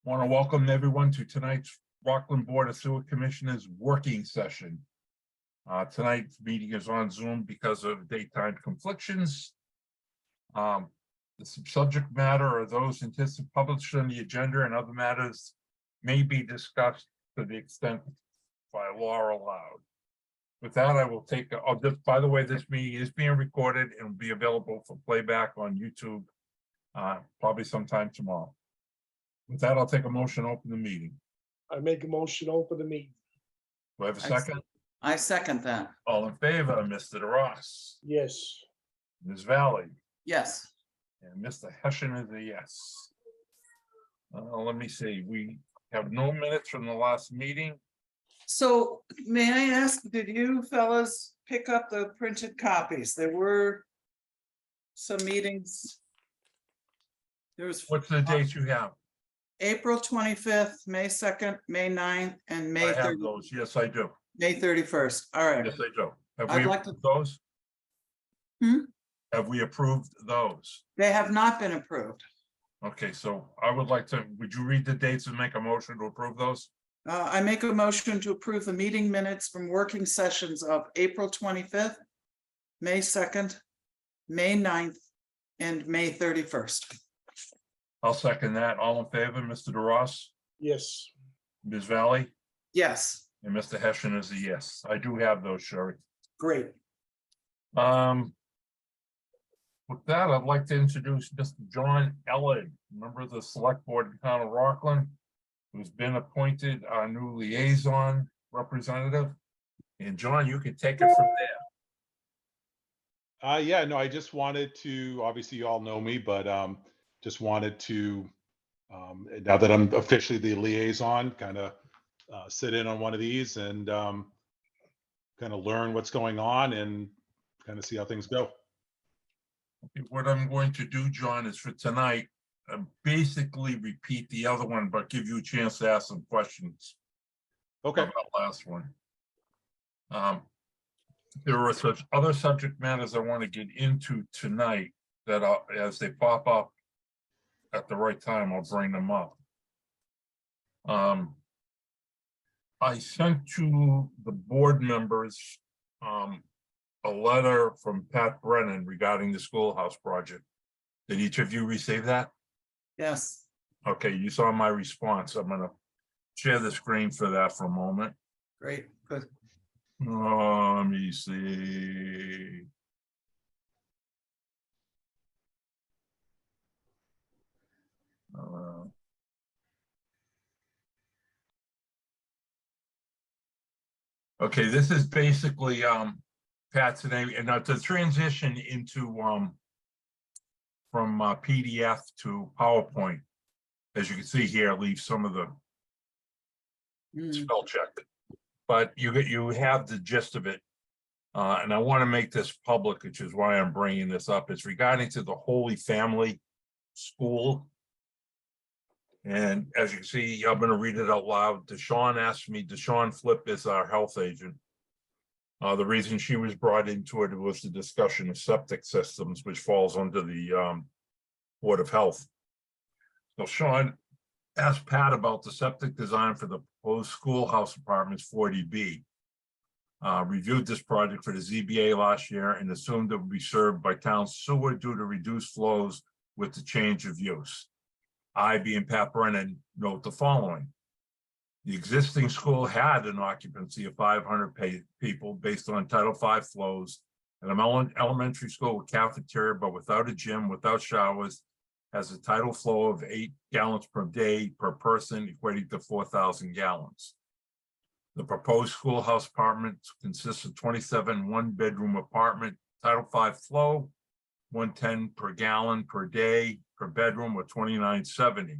Want to welcome everyone to tonight's Rockland Board of Sewer Commissioners working session. Tonight's meeting is on Zoom because of daytime conflictions. The subject matter are those anticipated published on the agenda, and other matters may be discussed to the extent by law allowed. With that, I will take, by the way, this meeting is being recorded and will be available for playback on YouTube probably sometime tomorrow. With that, I'll take a motion to open the meeting. I make a motion to open the meeting. Do I have a second? I second that. All in favor, Mr. DeRoss, Yes. Ms. Valley, Yes. and Mr. Hessian is a yes. Let me see, we have no minutes from the last meeting. So may I ask, did you fellas pick up the printed copies? There were some meetings. There was What's the dates you have? April 25th, May 2nd, May 9th, and May I have 30th, those, yes, I do. May 31st. All right. Yes, I do. Have I'd we like to- approved those? Hmm? Have we approved those? They have not been approved. Okay, so I would like to, would you read the dates and make a motion to approve those? I make a motion to approve the meeting minutes from working sessions of April 25th, May 2nd, May 9th, and May 31st. I'll second that. All in favor, Mr. DeRoss, Yes. Ms. Valley, Yes, and Mr. Hessian is a yes. I do have those, Sherry. great. With that, I'd like to introduce Mr. John Ellard, member of the Select Board of the Town of Rockland, who's been appointed our new liaison representative. And John, you can take it from there. Yeah, no, I just wanted to, obviously you all know me, but just wanted to, now that I'm officially the liaison, kind of sit in on one of these and kind of learn what's going on and kind of see how things go. What I'm going to do, John, is for tonight, basically repeat the other one, but give you a chance to ask some questions. Okay. About last one. There are such other subject matters I want to get into tonight that as they pop up at the right time, I'll bring them up. I sent to the board members a letter from Pat Brennan regarding the schoolhouse project. Did each of you receive that? Yes. Okay, you saw my response. I'm gonna share the screen for that for a moment. Great, good. Let me see. Okay, this is basically Pat's name, and to transition into from PDF to PowerPoint. As you can see here, leave some of the spell check, but you have the gist of it, and I want to make this public, which is why I'm bringing this up. It's regarding to the Holy Family School, and as you can see, I'm going to read it out loud. Deshawn asked me. Deshawn Flip is our health agent. The reason she was brought into it was the discussion of septic systems, which falls under the Board of Health. So Sean asked Pat about the septic design for the proposed schoolhouse apartments 40B. Reviewed this project for the ZBA last year and assumed it would be served by town sewer due to reduced flows with the change of use. I, being Pat Brennan, note the following. The existing school had an occupancy of 500 people based on Title V flows, and an elementary school with cafeteria, but without a gym, without showers, has a tidal flow of 8 gallons per day per person, equating to 4,000 gallons. The proposed schoolhouse apartments consists of 27 one-bedroom apartment, Title V flow, 110 per gallon per day per bedroom, or 2970.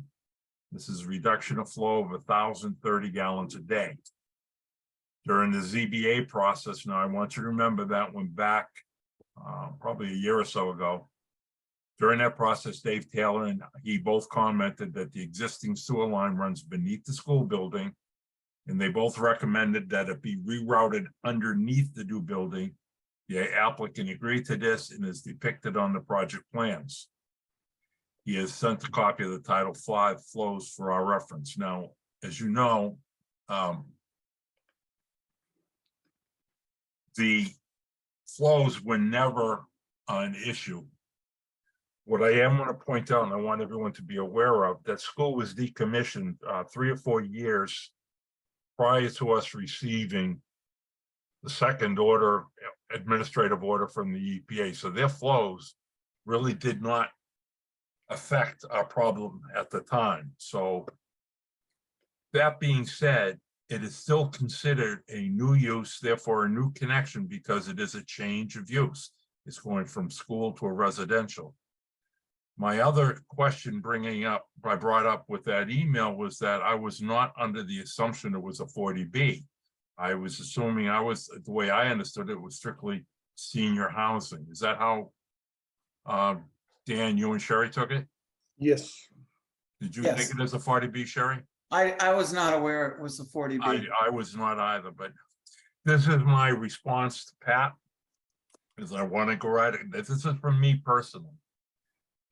This is a reduction of flow of 1,030 gallons a day. During the ZBA process, now I want you to remember that went back probably a year or so ago. During that process, Dave Taylor and he both commented that the existing sewer line runs beneath the school building, and they both recommended that it be rerouted underneath the new building. The applicant agreed to this and is depicted on the project plans. He has sent a copy of the Title V flows for our reference. Now, as you know, the flows were never an issue. What I am going to point out, and I want everyone to be aware of, that school was decommissioned 3 or 4 years prior to us receiving the second order administrative order from the EPA. So their flows really did not affect our problem at the time. So that being said, it is still considered a new use, therefore a new connection, because it is a change of use. It's going from school to a residential. My other question I brought up with that email was that I was not under the assumption it was a 40B. I was assuming the way I understood it was strictly senior housing. Is that how, Dan, you and Sherry took it? Yes. Did you Yes. take it as a 40B, Sherry? I was not aware it was a 40B. I was not either, but this is my response to Pat. Is I want to go right. This is from me personally,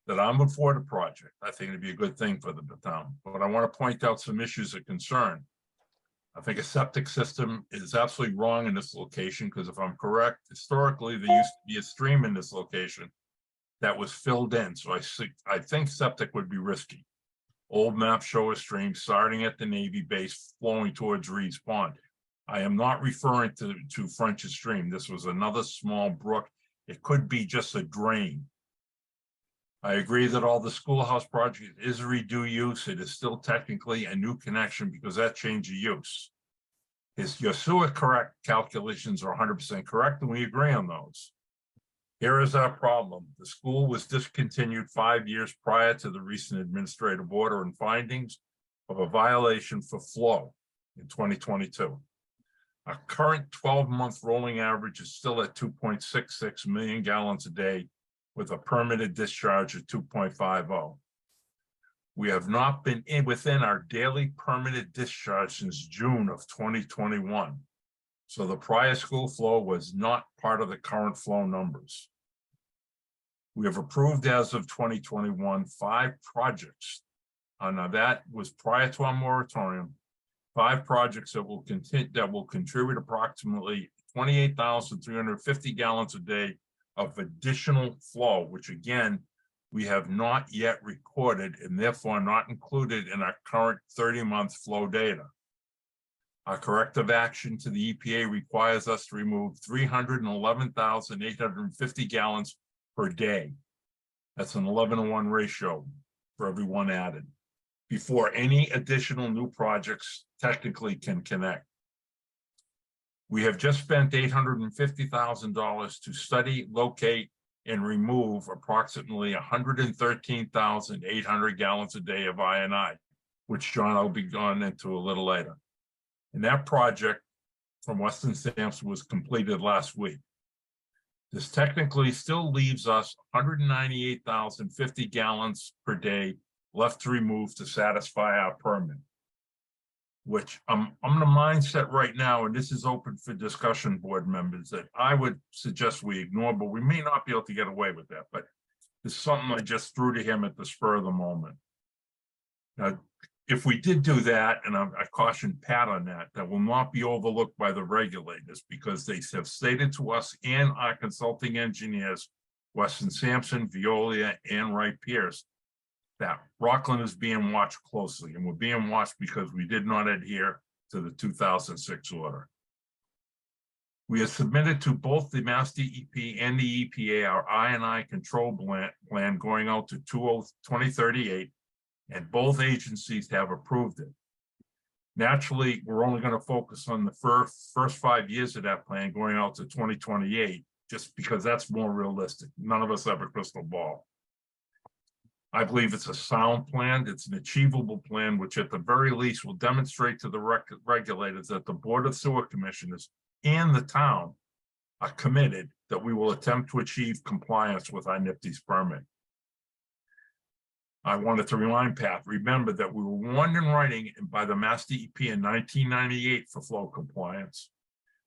that I'm before the project. I think it'd be a good thing for the town, but I want to point out some issues of concern. I think a septic system is absolutely wrong in this location, because if I'm correct, historically, there used to be a stream in this location that was filled in. So I think septic would be risky. Old maps show a stream starting at the Navy base flowing towards Reed's Pond. I am not referring to French's Stream. This was another small brook. It could be just a drain. I agree that all the schoolhouse project is a redo use. It is still technically a new connection because that change of use. Your sewer correct calculations are 100% correct, and we agree on those. Here is our problem. The school was discontinued 5 years prior to the recent administrative order and findings of a violation for flow in 2022. Our current 12-month rolling average is still at 2.66 million gallons a day with a permitted discharge of 2.50. We have not been within our daily permitted discharge since June of 2021. So the prior school flow was not part of the current flow numbers. We have approved as of 2021 5 projects. Now that was prior to our moratorium. 5 projects that will contribute approximately 28,350 gallons a day of additional flow, which again, we have not yet recorded and therefore not included in our current 30-month flow data. Our corrective action to the EPA requires us to remove 311,850 gallons per day. That's an 11-to-1 ratio for every one added, before any additional new projects technically can connect. We have just spent $850,000 to study, locate, and remove approximately 113,800 gallons a day of I&I, which John will be going into a little later. And that project from Weston Sampson was completed last week. This technically still leaves us 198,050 gallons per day left to remove to satisfy our permit, which I'm in the mindset right now, and this is open for discussion, board members, that I would suggest we ignore, but we may not be able to get away with that. But it's something I just threw to him at the spur of the moment. Now, if we did do that, and I cautioned Pat on that, that will not be overlooked by the regulators, because they have stated to us and our consulting engineers, Weston Sampson, Veolia, and Wright Pierce, that Rockland is being watched closely, and we're being watched because we did not adhere to the 2006 order. We have submitted to both the Mass DEP and the EPA our I&I control plan going out to 2038, and both agencies have approved it. Naturally, we're only going to focus on the first 5 years of that plan going out to 2028, just because that's more realistic. None of us have a crystal ball. I believe it's a sound plan. It's an achievable plan, which at the very least will demonstrate to the regulators that the Board of Sewer Commissioners and the town are committed that we will attempt to achieve compliance with our NIPD's permit. I wanted to remind Pat, remember that we were warned in writing by the Mass DEP in 1998 for flow compliance.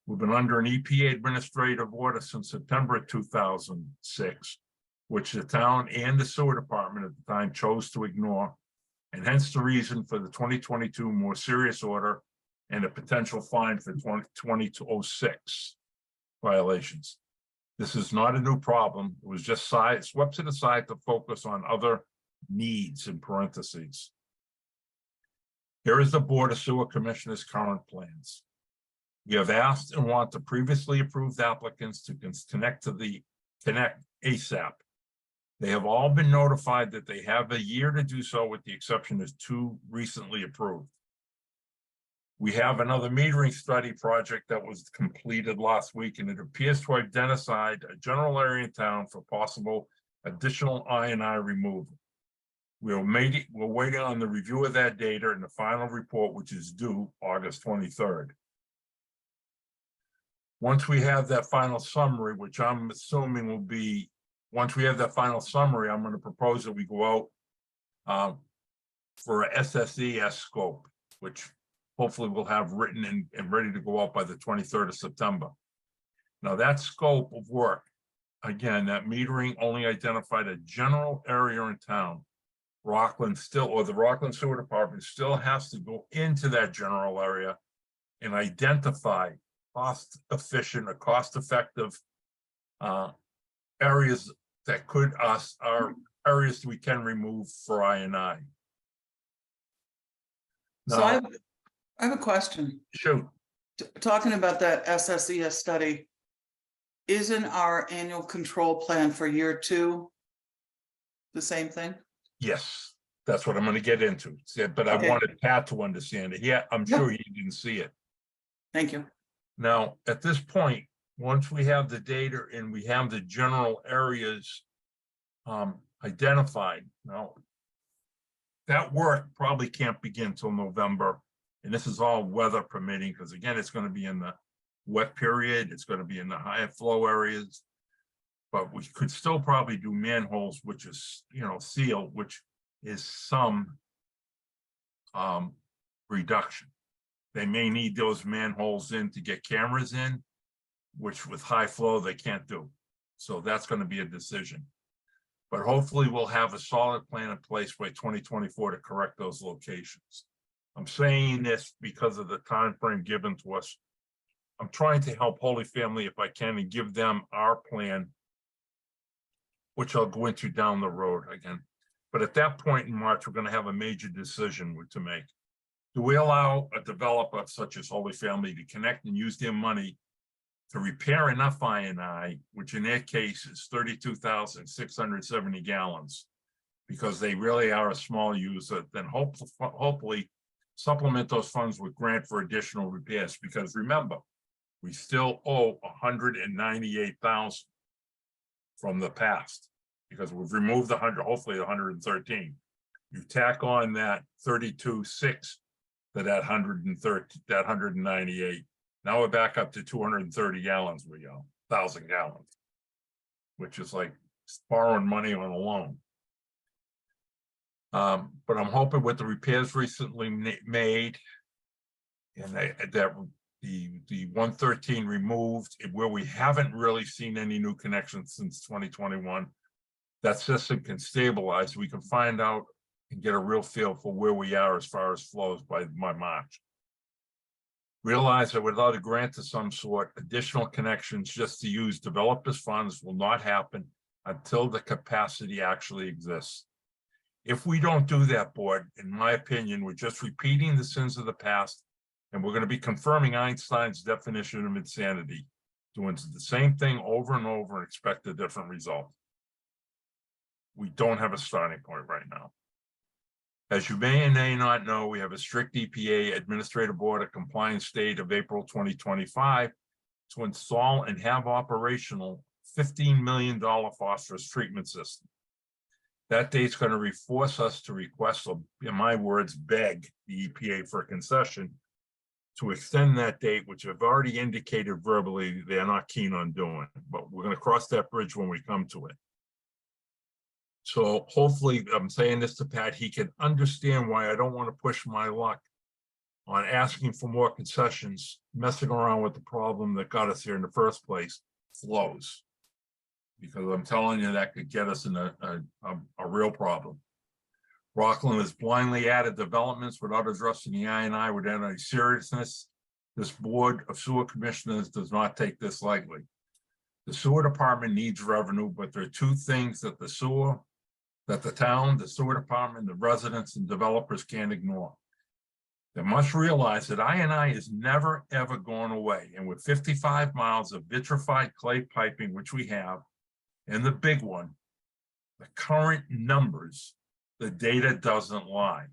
We've been under an EPA administrative order since September of 2006. which the town and the sewer department at the time chose to ignore, and hence the reason for the 2022 more serious order and a potential fine for 2006 violations. This is not a new problem. It was just swept to the side to focus on other needs in parentheses. Here is the Board of Sewer Commissioners' current plans. We have asked and want the previously approved applicants to connect ASAP. They have all been notified that they have a year to do so, with the exception of 2 recently approved. We have another metering study project that was completed last week, and it appears to have identified a general area in town for possible additional I&I removal. We're waiting on the review of that data and the final report, which is due August 23rd. Once we have that final summary, which I'm assuming will be, once we have that final summary, I'm going to propose that we go out for a SSES scope, which hopefully we'll have written and ready to go out by the 23rd of September. Now that scope of work, again, that metering only identified a general area in town. Rockland still, or the Rockland Sewer Department still has to go into that general area and identify cost-efficient or cost-effective areas that are areas we can remove for I&I. So I have a question. Shoot. Talking about that SSES study, isn't our annual control plan for year 2 the same thing? Yes, that's what I'm going to get into. But Okay. I wanted Pat to understand it. Yeah, I'm sure he didn't see it. Thank you. Now, at this point, once we have the data and we have the general areas identified, now that work probably can't begin till November. And this is all weather permitting, because again, it's going to be in the wet period. It's going to be in the higher flow areas. But we could still probably do manholes, which is, seal, which is some reduction. They may need those manholes in to get cameras in, which with high flow, they can't do. So that's going to be a decision. But hopefully we'll have a solid plan in place by 2024 to correct those locations. I'm saying this because of the time frame given to us. I'm trying to help Holy Family if I can and give them our plan, which I'll go into down the road again. But at that point in March, we're going to have a major decision to make. Do we allow a developer such as Holy Family to connect and use their money to repair enough I&I, which in their case is 32,670 gallons, because they really are a small user, then hopefully supplement those funds with grant for additional repairs? Because remember, we still owe 198,000 from the past, because we've removed 100, hopefully 113. You tack on that 32,600 to that 130, that 198. Now we're back up to 230 gallons. We go 1,000 gallons, which is like borrowing money on a loan. But I'm hoping with the repairs recently made, and that the 113 removed, where we haven't really seen any new connections since 2021, that system can stabilize. We can find out and get a real feel for where we are as far as flows by March. Realize that without a grant of some sort, additional connections just to use developers' funds will not happen until the capacity actually exists. If we don't do that, board, in my opinion, we're just repeating the sins of the past, and we're going to be confirming Einstein's definition of insanity, doing the same thing over and over and expect a different result. We don't have a starting point right now. As you may or may not know, we have a strict EPA Administrative Board of Compliance date of April 2025 to install and have operational $15 million phosphorus treatment system. That date's going to force us to request, in my words, beg the EPA for a concession to extend that date, which I've already indicated verbally they're not keen on doing, but we're going to cross that bridge when we come to it. So hopefully, I'm saying this to Pat, he can understand why I don't want to push my luck on asking for more concessions, messing around with the problem that got us here in the first place, flows. because I'm telling you, that could get us in a real problem. Rockland has blindly added developments without addressing the I&I with any seriousness. This Board of Sewer Commissioners does not take this lightly. The sewer department needs revenue, but there are two things that the town, the sewer department, the residents and developers can't ignore. They must realize that I&I is never, ever going away. And with 55 miles of vitrified clay piping, which we have, and the big one, the current numbers, the data doesn't lie.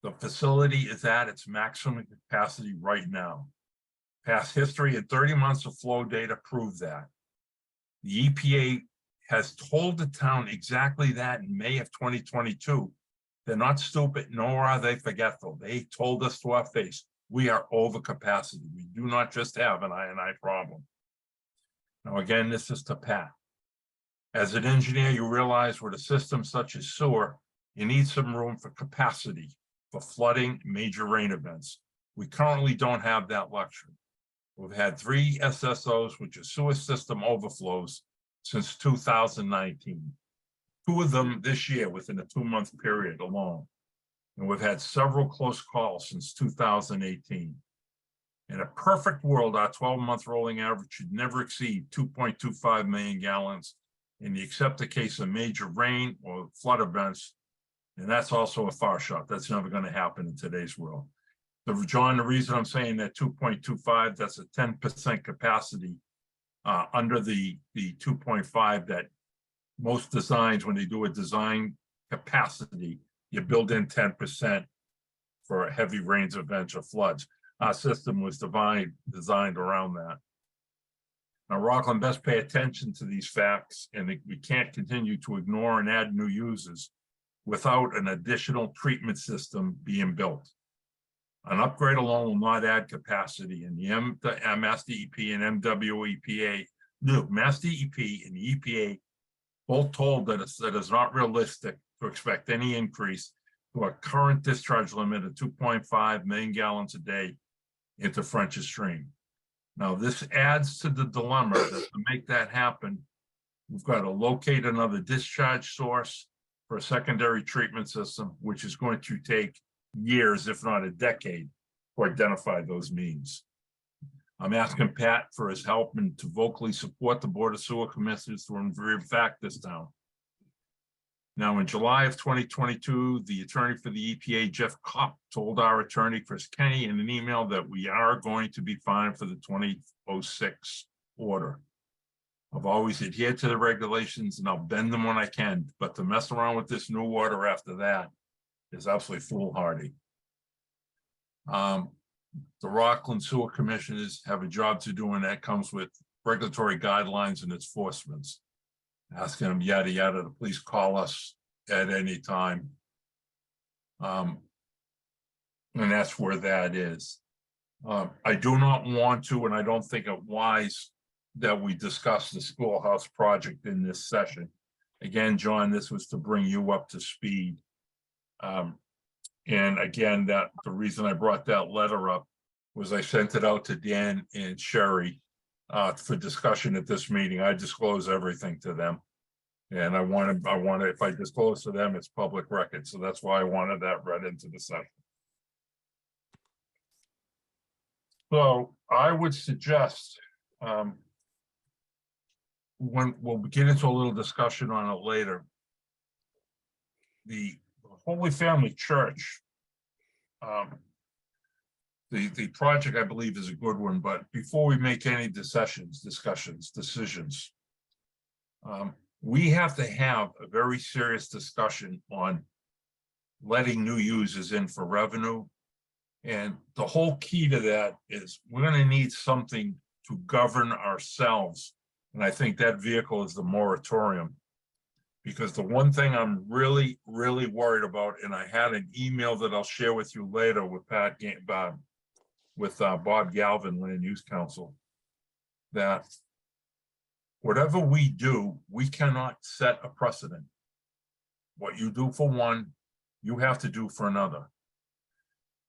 The facility is at its maximum capacity right now. Past history and 30 months of flow data prove that. The EPA has told the town exactly that in May of 2022. They're not stupid, nor are they forgetful. They told us to our face, we are over capacity. We do not just have an I&I problem. Now, again, this is to Pat. As an engineer, you realize with a system such as sewer, you need some room for capacity for flooding major rain events. We currently don't have that luxury. We've had 3 SSOs, which are sewer system overflows, since 2019. 2 of them this year within a 2-month period alone. And we've had several close calls since 2018. In a perfect world, our 12-month rolling average should never exceed 2.25 million gallons in the except the case of major rain or flood events. And that's also a far shot. That's never going to happen in today's world. John, the reason I'm saying that 2.25, that's a 10% capacity under the 2.5 that most designs, when they do a design capacity, you build in 10% for heavy rains, events, or floods. Our system was designed around that. Now, Rockland best pay attention to these facts, and we can't continue to ignore and add new users without an additional treatment system being built. An upgrade alone will not add capacity, and the Mass DEP and MWEPA, no, Mass DEP and the EPA both told that it is not realistic to expect any increase to our current discharge limit of 2.5 million gallons a day into French's Stream. Now, this adds to the dilemma that to make that happen, we've got to locate another discharge source for a secondary treatment system, which is going to take years, if not a decade, to identify those means. I'm asking Pat for his help and to vocally support the Board of Sewer Commissioners to in fact this down. Now, in July of 2022, the attorney for the EPA, Jeff Kopp, told our attorney, Chris Kenny, in an email that we are going to be fined for the 2006 order. I've always adhered to the regulations and I'll bend them when I can, but to mess around with this new order after that is absolutely foolhardy. The Rockland Sewer Commissioners have a job to do, and that comes with regulatory guidelines and enforcements. Asking them yada yada to please call us at any time. And that's where that is. I do not want to, and I don't think it wise that we discuss the schoolhouse project in this session. Again, John, this was to bring you up to speed. And again, that the reason I brought that letter up was I sent it out to Dan and Sherry for discussion at this meeting. I disclose everything to them. And I want to, if I disclose to them, it's public record. So that's why I wanted that read into the session. So I would suggest when we'll get into a little discussion on it later, the Holy Family Church, the project I believe is a good one, but before we make any decisions, we have to have a very serious discussion on letting new users in for revenue. And the whole key to that is we're going to need something to govern ourselves. And I think that vehicle is the moratorium. Because the one thing I'm really, really worried about, and I had an email that I'll share with you later with Bob Galvin, Land Use Council, that whatever we do, we cannot set a precedent. What you do for one, you have to do for another.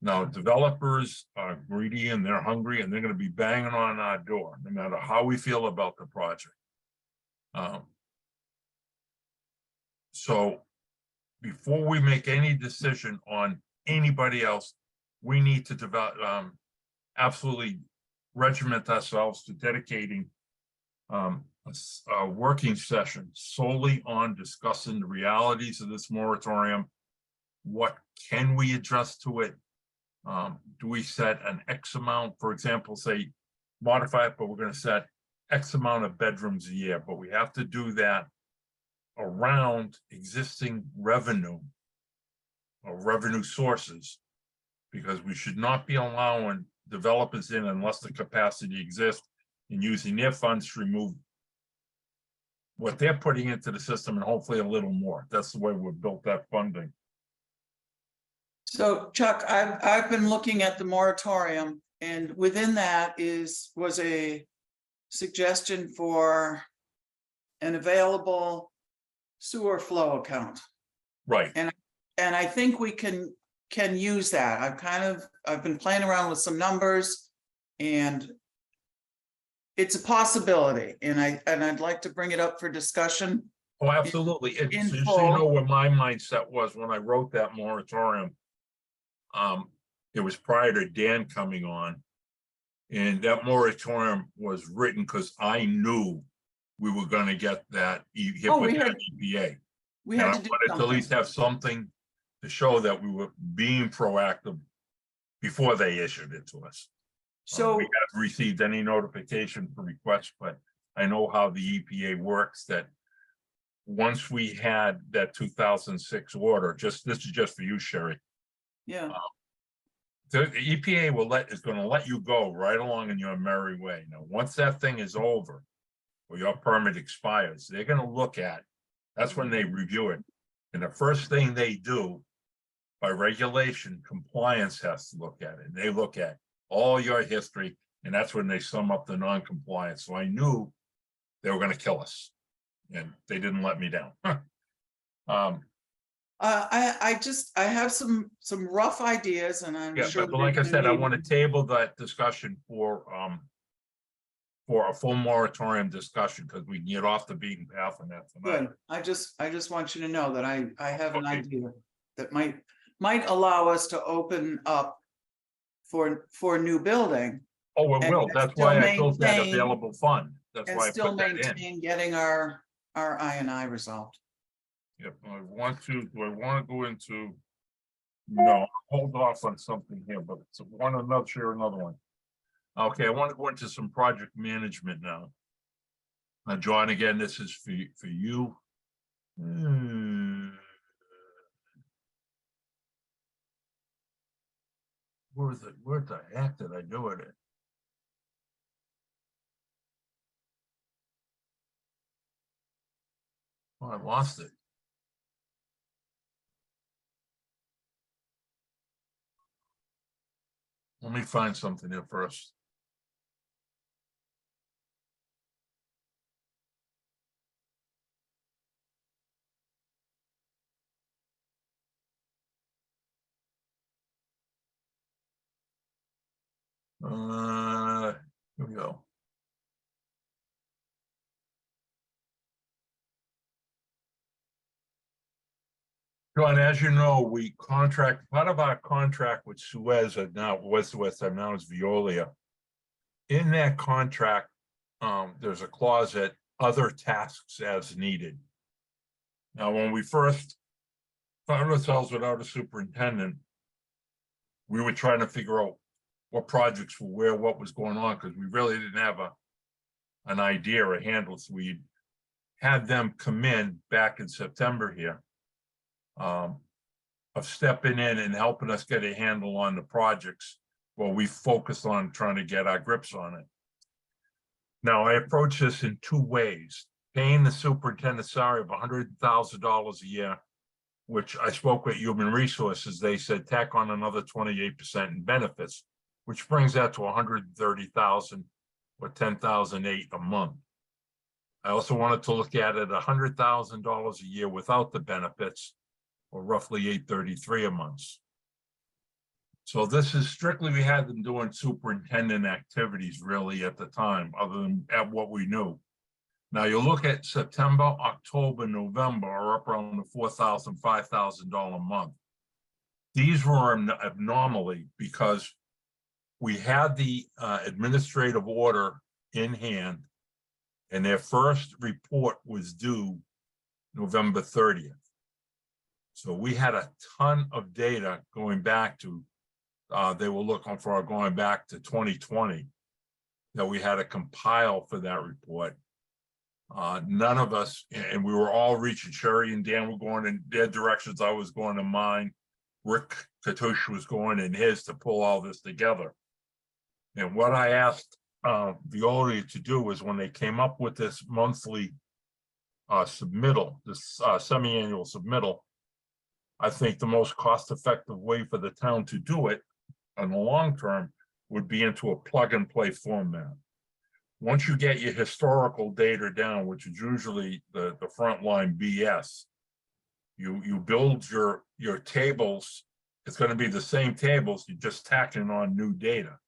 Now, developers are greedy and they're hungry and they're going to be banging on our door, no matter how we feel about the project. So before we make any decision on anybody else, we need to develop, absolutely regiment ourselves to dedicating a working session solely on discussing the realities of this moratorium. What can we adjust to it? Do we set an X amount, for example, say modify it, but we're going to set X amount of bedrooms a year, but we have to do that around existing revenue or revenue sources, because we should not be allowing developers in unless the capacity exists and using their funds to remove what they're putting into the system and hopefully a little more. That's the way we've built that funding. So Chuck, I've been looking at the moratorium, and within that was a suggestion for an available sewer flow account. Right. And I think we can use that. I've been playing around with some numbers, and it's a possibility, and I'd like to bring it up for discussion. Oh, absolutely. And in so you full. know what my mindset was when I wrote that moratorium. It was prior to Dan coming on. And that moratorium was written because I knew we were going to get that hit Oh, with we that had- EPA. We And had I to do wanted to at something. least have something to show that we were being proactive before they issued it to us. So we haven't received any notification for requests, but I know how the EPA works, that once we had that 2006 order, this is just for you, Sherry. yeah, The EPA is going to let you go right along in your merry way. Now, once that thing is over, or your permit expires, they're going to look at, that's when they review it. And the first thing they do, by regulation, compliance has to look at it. And they look at all your history, and that's when they sum up the non-compliance. So I knew they were going to kill us, and they didn't let me down. I have some rough ideas, and I'm Yeah, sure. but like I said, I want to table that discussion for a full moratorium discussion, because we can get off the beaten path on that tonight. Good. I just want you to know that I have an Okay. idea that might allow us to open up for new building Oh, it and will. That's still why I built that maintain- available fund. That's and why I still put that in. maintain getting our I&I resolved. Yep, do I want to go into? No, hold off on something here, but it's share another one. Okay, I want to go into some project management now. John, again, this is for you. Where the heck did I do it? Oh, I lost it. Let me find something here first. Here we go. John, as you know, we contract, part of our contract with Suez, now West, and now it's Veolia. In that contract, there's a clause that other tasks as needed. Now, when we first found ourselves without a superintendent, we were trying to figure out what projects were where, what was going on, because we really didn't have an idea or a handle. So we had them come in back in September here, of stepping in and helping us get a handle on the projects while we focused on trying to get our grips on it. Now, I approach this in two ways: paying the superintendent salary of $100,000 a year, which I spoke with Human Resources. They said tack on another 28% in benefits, which brings that to $130,000 or $10,008 a month. I also wanted to look at it $100,000 a year without the benefits, or roughly $833 a month. So this is strictly, we had them doing superintendent activities really at the time, other than at what we knew. Now you look at September, October, November are up around the $4,000, $5,000 a month. These were abnormally because we had the administrative order in hand, and their first report was due November 30th. So we had a ton of data going back to, they were looking for going back to 2020 that we had to compile for that report. None of us, and we were all reaching, Sherry and Dan were going in their directions. I was going to mine. Rick Katush was going in his to pull all this together. And what I asked Veolia to do was when they came up with this monthly submittal, this semi-annual submittal, I think the most cost-effective way for the town to do it in the long term would be into a plug-and-play format. Once you get your historical data down, which is usually the frontline BS, you build your tables. It's going to be the same tables, you're just tacking on new data.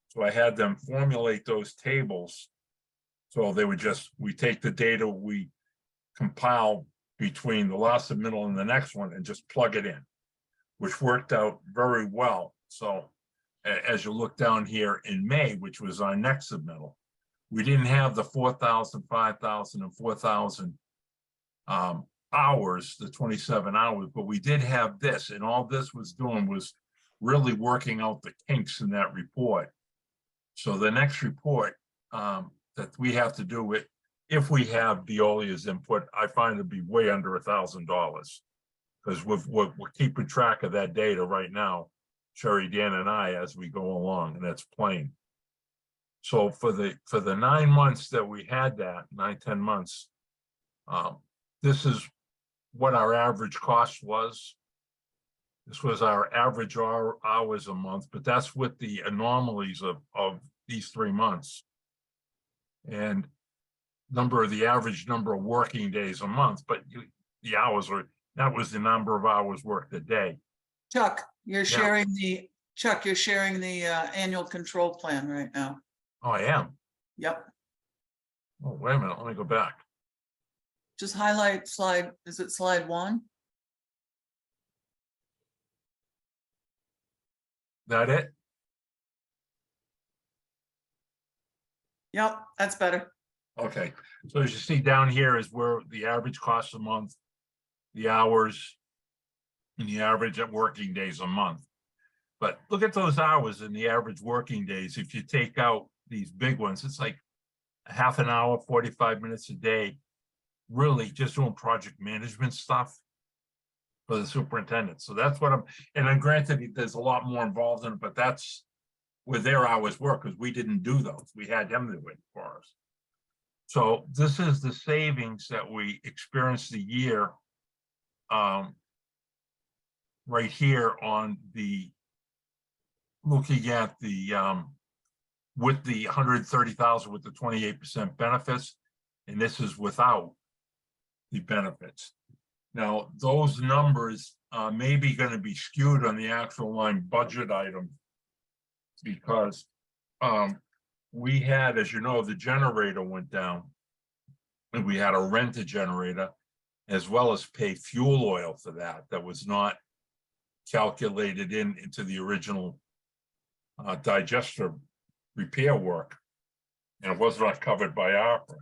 So I had them formulate those tables. So they would just, we take the data we compile between the last submittal and the next one and just plug it in, which worked out very well. So as you look down here in May, which was our next submittal, we didn't have the 4,000, 5,000, and 4,000 hours, the 27 hours, but we did have this, and all this was doing was really working out the kinks in that report. So the next report that we have to do it, if we have Veolia's input, I find it'd be way under $1,000 because we're keeping track of that data right now, Sherry, Dan, and I, as we go along, and that's plain. So for the 9 months that we had that, 9-10 months, this is what our average cost was. This was our average hours a month, but that's with the anomalies of these 3 months. And the average number of working days a month, but the hours are, that was the number of hours worked a day. Chuck, you're sharing you're sharing the annual control plan right now. Oh, I am? Yep. Oh, wait a minute, let me go back. Just highlight slide, is it slide 1? That it? Yep, that's better. Okay, so as you see down here is where the average cost a month, the hours, and the average working days a month. But look at those hours in the average working days. If you take out these big ones, it's like a half an hour, 45 minutes a day, really just doing project management stuff for the superintendent. So that's what and then granted, there's a lot more involved in it, but that's where their hours work because we didn't do those. We had them do it for us. So this is the savings that we experienced the year right here on the, looking at the, with the 130,000 with the 28% benefits, and this is without the benefits. Now, those numbers may be going to be skewed on the actual line budget item because we had, as you know, the generator went down and we had to rent a generator as well as pay fuel oil for that. That was not calculated into the original digester repair work, and it was not covered by ARPA.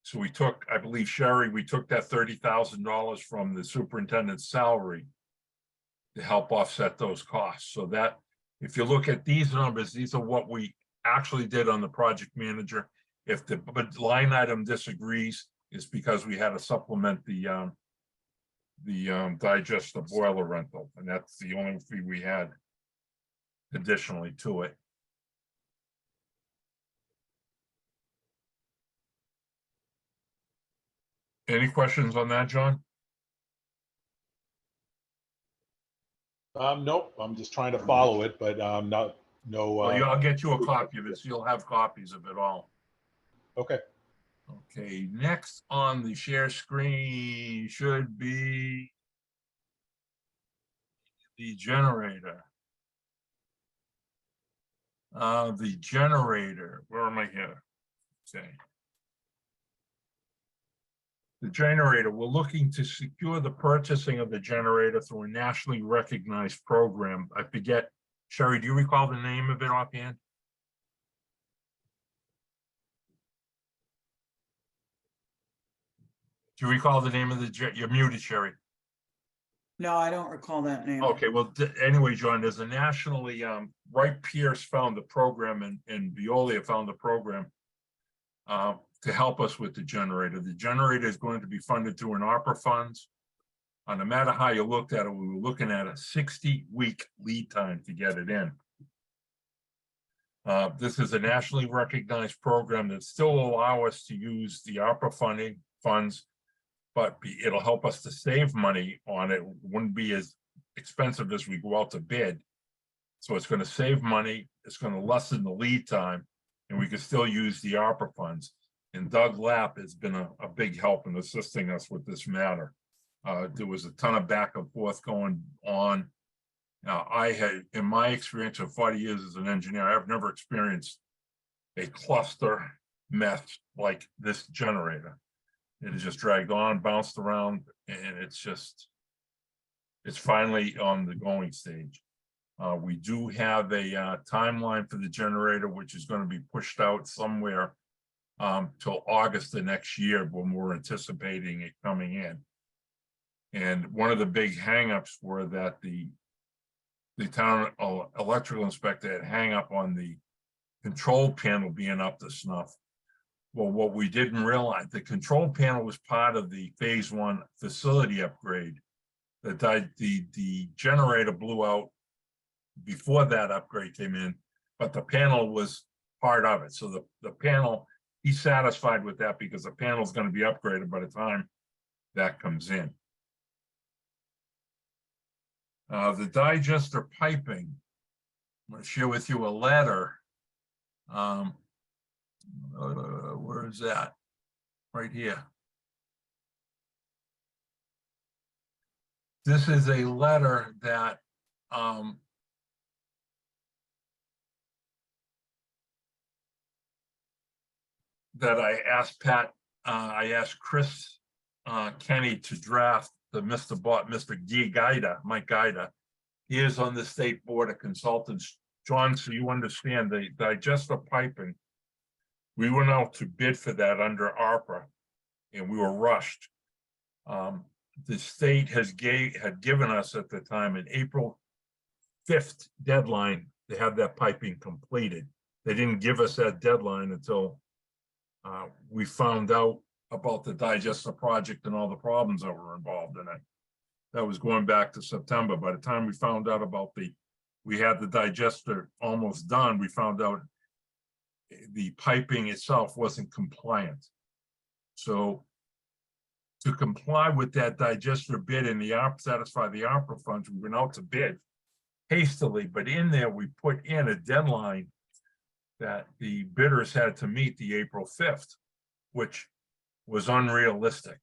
So we took, I believe, Sherry, we took that $30,000 from the superintendent's salary to help offset those costs. So that, if you look at these numbers, these are what we actually did on the project manager. If the line item disagrees, it's because we had to supplement the digester boiler rental, and that's the only fee we had additionally to it. Any questions on that, John? Nope, I'm just trying to follow it, but no. Well, I'll get you a copy of it, so you'll have copies of it all. Okay. Okay, next on the share screen should be the generator. The generator, where am I here? Okay. The generator, we're looking to secure the purchasing of the generator through a nationally recognized program. I forget, Sherry, do you recall the name of it offhand? Do you recall the name of you're muted, Sherry? No, I don't recall that name. Okay, well, anyway, John, there's a nationally, Wright Pierce found the program and Veolia found the program to help us with the generator. The generator is going to be funded through an ARPA funds. No matter how you looked at it, we were looking at a 60-week lead time to get it in. This is a nationally recognized program that still allow us to use the ARPA funds, but it'll help us to save money on it. It wouldn't be as expensive as we go out to bid. So it's going to save money. It's going to lessen the lead time, and we can still use the ARPA funds. And Doug Lapp has been a big help in assisting us with this matter. There was a ton of back and forth going on. Now, I had, in my experience of 40 years as an engineer, I've never experienced a cluster mess like this generator. It has just dragged on, bounced around, and it's finally on the going stage. We do have a timeline for the generator, which is going to be pushed out somewhere till August of next year when we're anticipating it coming in. And one of the big hangups were that the town electrical inspector had hang up on the control panel being up to snuff. Well, what we didn't realize, the control panel was part of the phase 1 facility upgrade. The generator blew out before that upgrade came in, but the panel was part of it. So the panel, he's satisfied with that because the panel is going to be upgraded by the time that comes in. The digester piping, I'm going to share with you a letter. Where is that? Right here. This is a letter that I asked I asked Chris Kenny to draft the Mr. Mike Gaida. He is on the State Board of Consultants. John, so you understand the digester piping, we went out to bid for that under ARPA and we were rushed. The state had given us at the time an April 5th deadline to have that piping completed. They didn't give us that deadline until we found out about the digester project and all the problems that were involved in it. That was going back to September. By the time we found out about we had the digester almost done, we found out the piping itself wasn't compliant. So to comply with that digester bid and satisfy the ARPA funds, we went out to bid hastily, but in there we put in a deadline that the bidders had to meet the April 5th, which was unrealistic.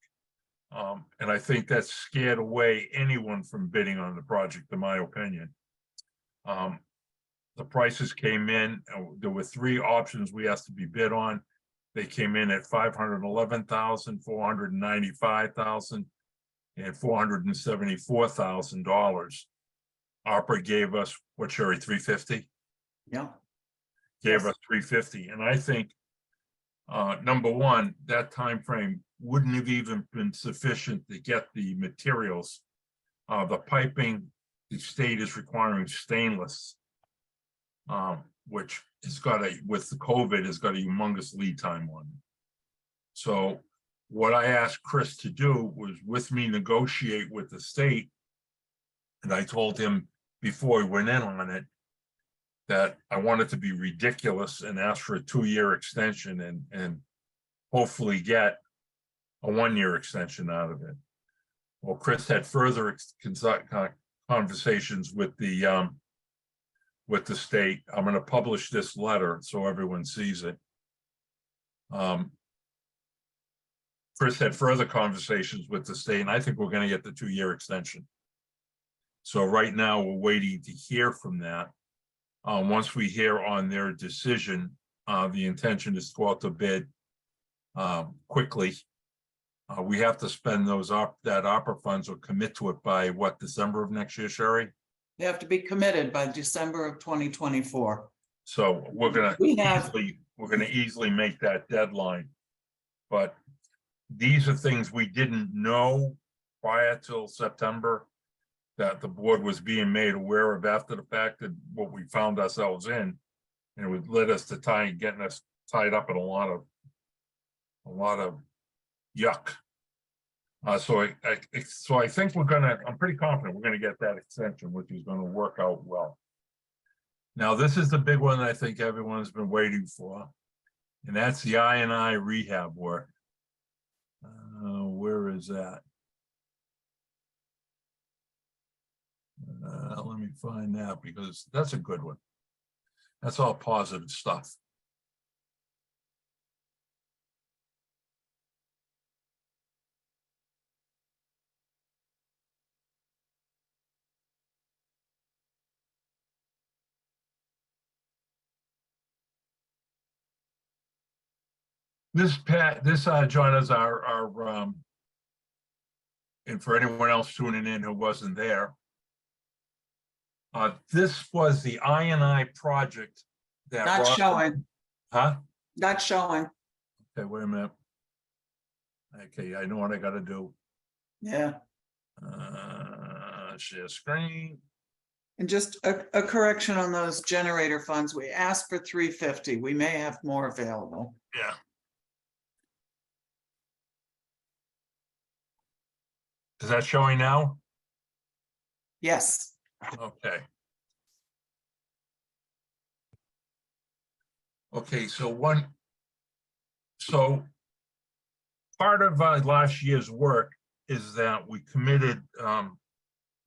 And I think that scared away anyone from bidding on the project, in my opinion. The prices came in, there were 3 options we asked to be bid on. They came in at $511,000, $495,000, and $474,000. ARPA gave us, what, Sherry, $350,000? Yeah. Gave us $350,000. And I think, number one, that time frame wouldn't have even been sufficient to get the materials. The piping, the state is requiring stainless, which has got with the COVID, has got a humongous lead time on it. So what I asked Chris to do was with me negotiate with the state. And I told him before we went in on it, that I wanted to be ridiculous and ask for a 2-year extension and hopefully get a 1-year extension out of it. Well, Chris had further conversations with the state. I'm going to publish this letter so everyone sees it. Chris had further conversations with the state, and I think we're going to get the 2-year extension. So right now we're waiting to hear from that. Once we hear on their decision, the intention is to go out to bid quickly We have to spend that opera funds or commit to it by what, December of next year, Sherry? They have to be committed by December of 2024. So we're gonna We have- easily make that deadline. But these are things we didn't know prior till September that the board was being made aware of after the fact, that what we found ourselves in. And it would lead us to getting us tied up in a lot of yuck. So I think I'm pretty confident we're gonna get that extension, which is gonna work out well. Now, this is the big one I think everyone's been waiting for, and that's the I&I rehab work. Where is that? Let me find that, because that's a good one. That's all positive stuff. This John, is our and for anyone else tuning in who wasn't there, this was the I&I project that Not showing, Huh? not showing. Okay, wait a minute. Okay, I know what I gotta do. Yeah. Share screen. And just a correction on those generator funds. We asked for 350. We may have more available. Yeah. Is that showing now? Yes. Okay. Okay, so part of last year's work is that we committed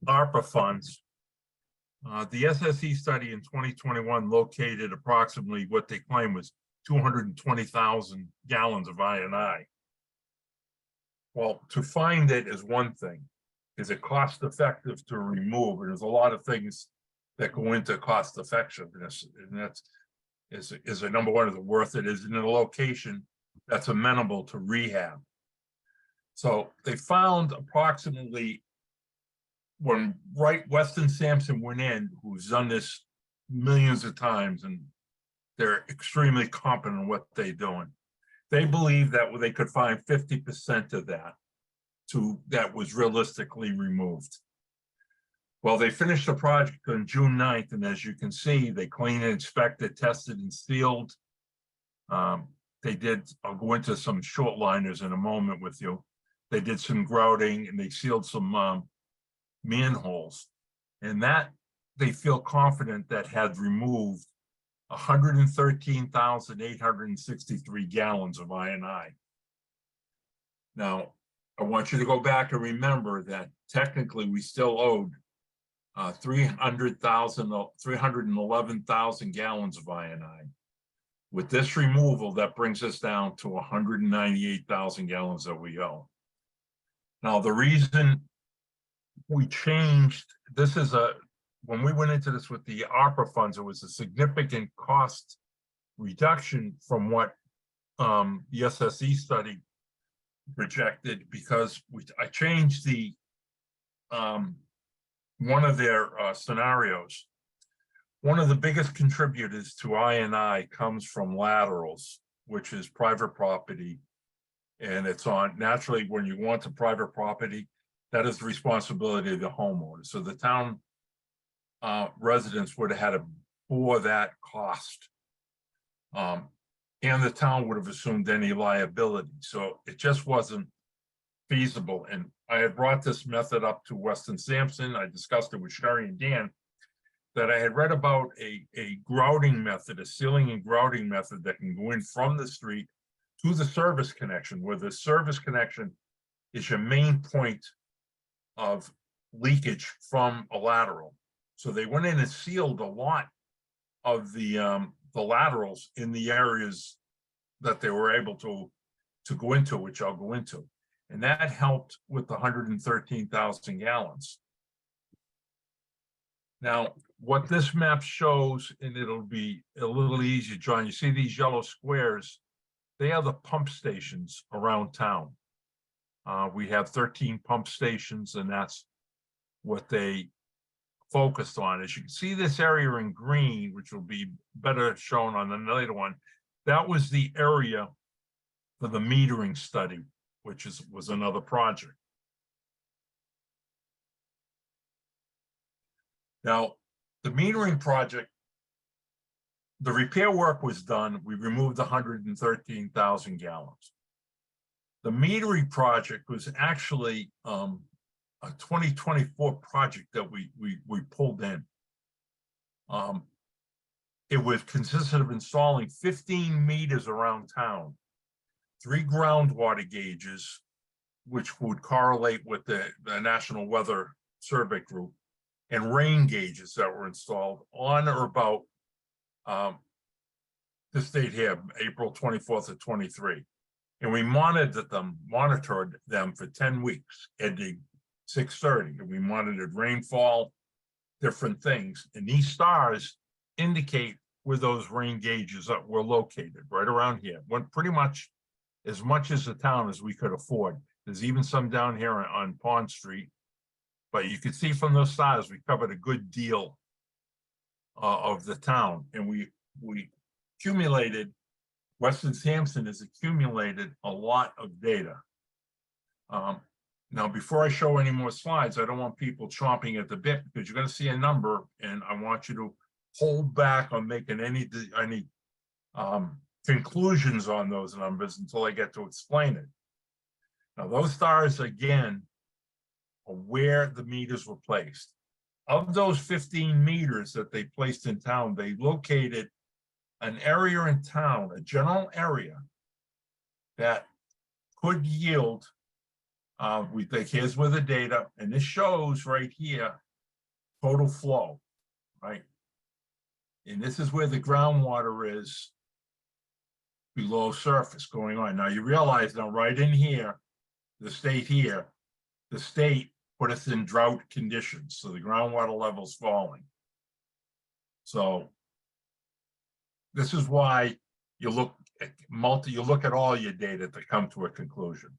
ARPA funds. The SSE study in 2021 located approximately what they claim was 220,000 gallons of I&I. Well, to find it is one thing. Is it cost effective to remove? And there's a lot of things that go into cost effectiveness, and that's is it number one, is it worth it? Is it in a location that's amenable to rehab? So they found approximately, when Weston Sampson went in, who's done this millions of times, and they're extremely competent in what they're doing. They believe that they could find 50% of that was realistically removed. Well, they finished the project on June 9th, and as you can see, they cleaned, inspected, tested, and sealed. They did, I'll go into some short liners in a moment with you. They did some grouting, and they sealed some manholes, and that they feel confident that had removed 113,863 gallons of I&I. Now, I want you to go back and remember that technically we still owed 311,000 gallons of I&I. With this removal, that brings us down to 198,000 gallons that we owe. Now, the reason we changed, when we went into this with the ARPA funds, it was a significant cost reduction from what the SSE study projected, because I changed one of their scenarios. One of the biggest contributors to I&I comes from laterals, which is private property. And it's naturally, when you go into private property, that is the responsibility of the homeowner. So the town residents would have had to bore that cost. And the town would have assumed any liability. So it just wasn't feasible. And I had brought this method up to Weston Sampson. I discussed it with Sherry and Dan, that I had read about a grouting method, a sealing and grouting method that can go in from the street to the service connection, where the service connection is your main point of leakage from a lateral. So they went in and sealed a lot of the laterals in the areas that they were able to go into, which I'll go into. And that helped with the 113,000 gallons. Now, what this map shows, and it'll be a little easier, John, you see these yellow squares, they are the pump stations around town. We have 13 pump stations, and that's what they focused on. As you can see, this area in green, which will be better shown on the later one, that was the area for the metering study, which was another project. Now, the metering project, the repair work was done. We removed 113,000 gallons. The metering project was actually a 2024 project that we pulled in. It was consisted of installing 15 meters around town, 3 groundwater gauges, which would correlate with the National Weather Survey Group, and rain gauges that were installed on or about this date here, April 24th of 23. And we monitored them for 10 weeks, ending 6/30. And we monitored rainfall, different things. And these stars indicate where those rain gauges were located, right around here. Went pretty much as the town as we could afford. There's even some down here on Pond Street. But you can see from those stars, we covered a good deal of the town. And we accumulated, Western Sampson has accumulated a lot of data. Now, before I show any more slides, I don't want people chomping at the bit, because you're going to see a number, and I want you to hold back on making any conclusions on those numbers until I get to explain it. Now, those stars, again, are where the meters were placed. Of those 15 meters that they placed in town, they located an area in town, a general area that could yield, we think here's where the data, and this shows right here, total flow, right? And this is where the groundwater is below surface going on. Now you realize now right in here, the state put us in drought conditions, so the groundwater level's falling. So this is why you look at all your data to come to a conclusion.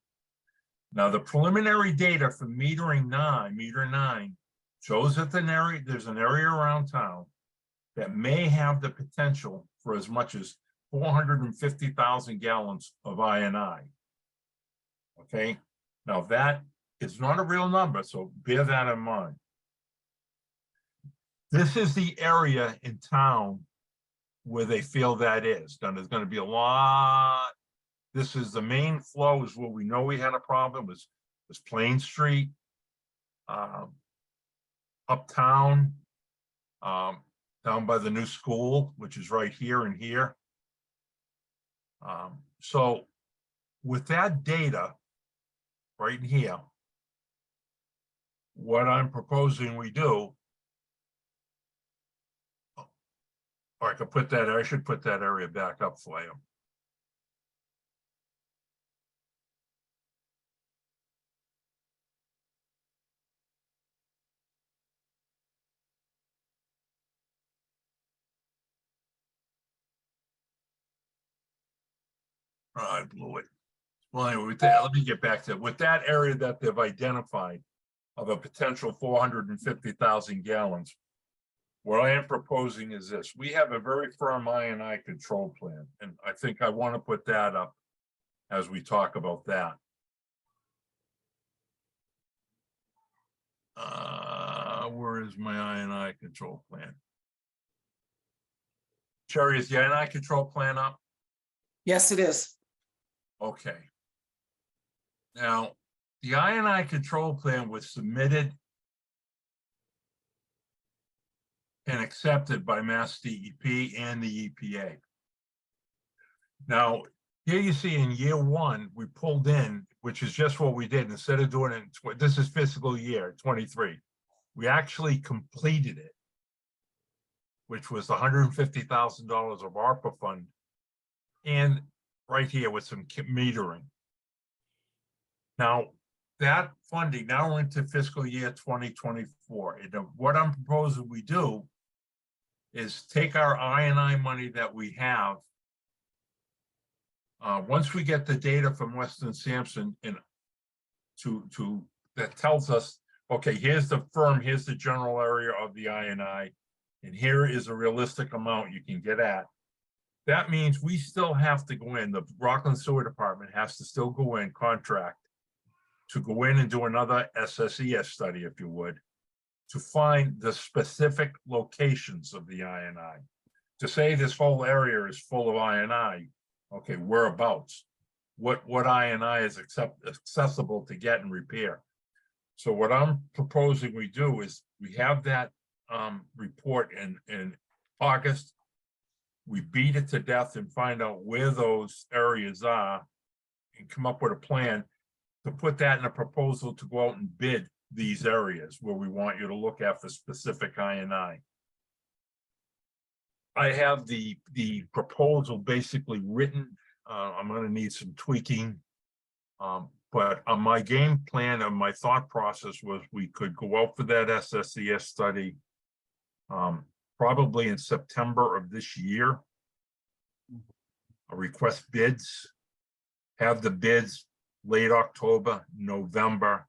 Now, the preliminary data for meter 9 shows that there's an area around town that may have the potential for as much as 450,000 gallons of INI. Okay, now that is not a real number, so bear that in mind. This is the area in town where they feel that is. Now there's going to be a lot. This is the main flow, is where we know we had a problem, was Plain Street, uptown, down by the new school, which is right here and here. So with that data right in here, what I'm proposing we do, or I should put that area back up for you. Oh, I blew it. Well, anyway, with that, let me get back to it. With that area that they've identified of a potential 450,000 gallons, what I am proposing is this. We have a very firm INI control plan, and I think I want to put that up as we talk about that. Where is my INI control plan? Sherry, is the INI control plan up? Yes, it is. Okay. Now, the INI control plan was submitted and accepted by Mass DEP and the EPA. Now, here you see in year 1, we pulled in, which is just what we did. Instead of doing it, this is fiscal year 23. We actually completed it, which was $150,000 of ARPA fund, and right here with some metering. Now, that funding now into fiscal year 2024. And what I'm proposing we do is take our INI money that we have. Once we get the data from Western Sampson, and that tells us, okay, here's the firm, here's the general area of the INI, and here is a realistic amount you can get at. That means we still have to go in, the Rockland Sewer Department has to still go in, contract, to go in and do another SSES study, if you would, to find the specific locations of the INI. To say this whole area is full of INI, okay, whereabouts? What INI is accessible to get and repair? So what I'm proposing we do is we have that report in August. We beat it to death and find out where those areas are and come up with a plan to put that in a proposal to go out and bid these areas where we want you to look at for specific INI. I have the proposal basically written. I'm going to need some tweaking. But on my game plan and my thought process was we could go out for that SSES study probably in September of this year. Request bids, have the bids late October, November.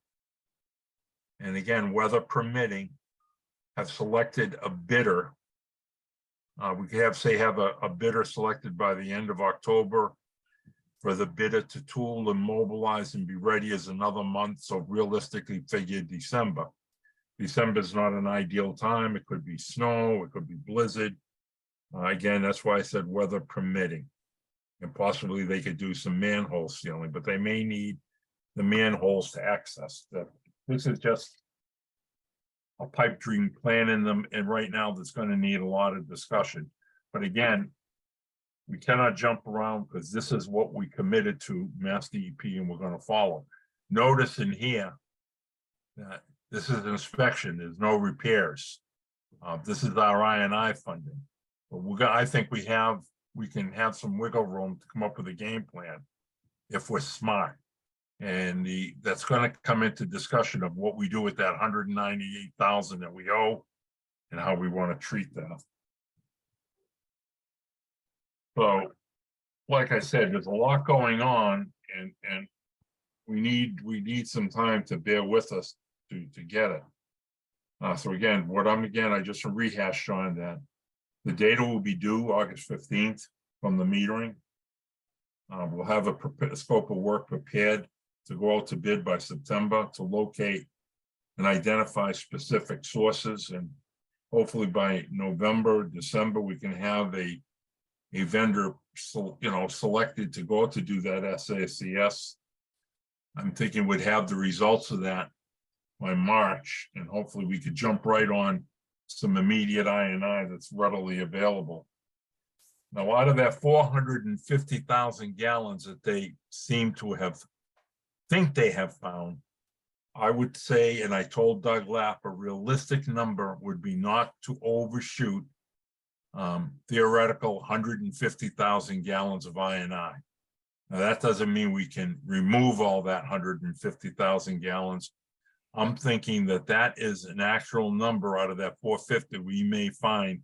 And again, weather permitting, have selected a bidder. We could have a bidder selected by the end of October for the bidder to tool and mobilize and be ready as another month. So realistically figure December. December is not an ideal time. It could be snow, it could be blizzard. Again, that's why I said weather permitting. And possibly they could do some manhole sealing, but they may need the manholes to access that. This is just a pipe dream plan in them, and right now that's going to need a lot of discussion. But again, we cannot jump around because this is what we committed to Mass DEP and we're going to follow. Notice in here that this is an inspection, there's no repairs. This is our INI funding. But I think we can have some wiggle room to come up with a game plan if we're smart. And that's going to come into discussion of what we do with that 198,000 that we owe and how we want to treat that. So, like I said, there's a lot going on, and we need some time to bear with us to get it. So again, I just rehashed on that. The data will be due August 15th from the metering. We'll have a scope of work prepared to go out to bid by September to locate and identify specific sources, and hopefully by November, December, we can have a vendor, selected to go to do that SACS. I'm thinking we'd have the results of that by March, and hopefully we could jump right on some immediate INI that's readily available. Now, out of that 450,000 gallons that they seem to think they have found, I would say, and I told Doug Lapp, a realistic number would be not to overshoot theoretical 150,000 gallons of INI. Now, that doesn't mean we can remove all that 150,000 gallons. I'm thinking that is an actual number out of that 450 we may find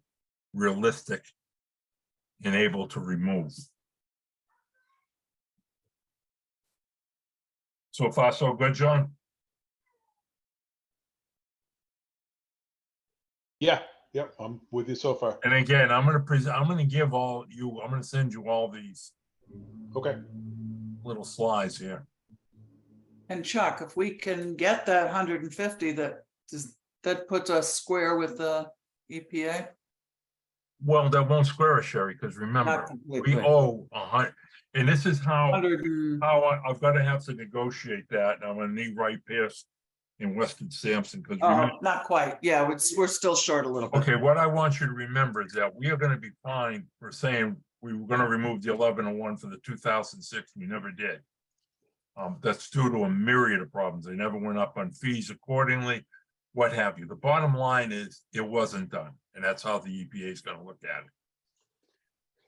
realistic and able to remove. So far, so good, John? Yeah, yep, I'm with you so far. And again, I'm going to send you all these Okay. little slides here. And Chuck, if we can get that 150, that puts us square with the EPA. Well, that won't square us, Sherry, because Not remember, completely. we owe 100, and this is how 100 and- I've got to have to negotiate that. And I'm going to need Wright Pierce and Weston Sampson, because not quite. Yeah, we're still short a little bit. okay, what I want you to remember is that we are going to be fined for saying we were going to remove the 1101 for the 2006. We never did. That's due to a myriad of problems. They never went up on fees accordingly, what have you. The bottom line is it wasn't done, and that's how the EPA is going to look at it.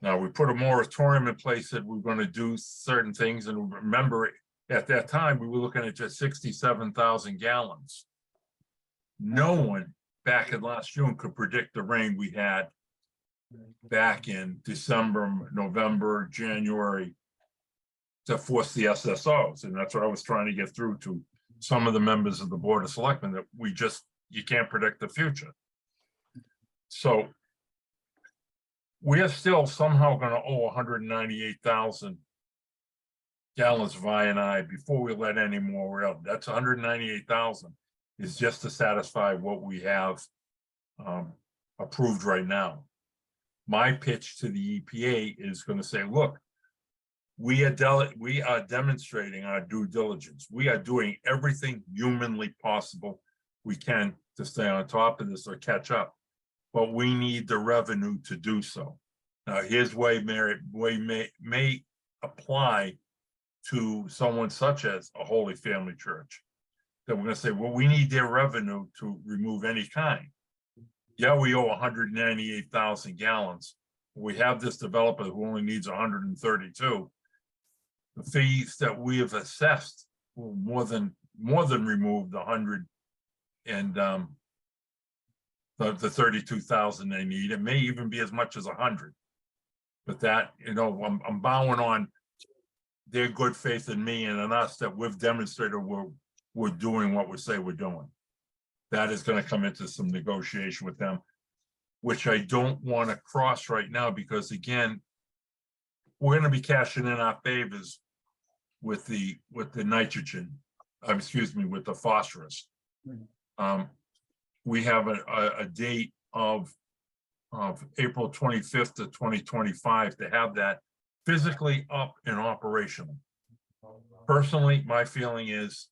Now, we put a moratorium in place that we're going to do certain things, and remember, at that time, we were looking at just 67,000 gallons. No one back in last June could predict the rain we had back in December, November, January to force the SSOs. And that's what I was trying to get through to some of the members of the Board of Selectmen that you can't predict the future. So we are still somehow gonna owe 198,000 gallons of I&I before we let any more out. That's 198,000 is just to satisfy what we have approved right now. My pitch to the EPA is gonna say, look, we are demonstrating our due diligence. We are doing everything humanly possible we can to stay on top of this or catch up, but we need the revenue to do so. Now, here's way may apply to someone such as a Holy Family Church, that we're gonna say, well, we need their revenue to remove any kind. Yeah, we owe 198,000 gallons. We have this developer who only needs 132. The fees that we have assessed will more than remove the 100 and the 32,000 they need. It may even be as much as 100. But that, I'm bowing on their good faith in me and in us that we've demonstrated we're doing what we say we're doing. That is going to come into some negotiation with them, which I don't want to cross right now, because again, we're going to be cashing in our favors with the nitrogen, with the phosphorus. We have a date of April 25th of 2025 to have that physically up and operational. Personally, my feeling is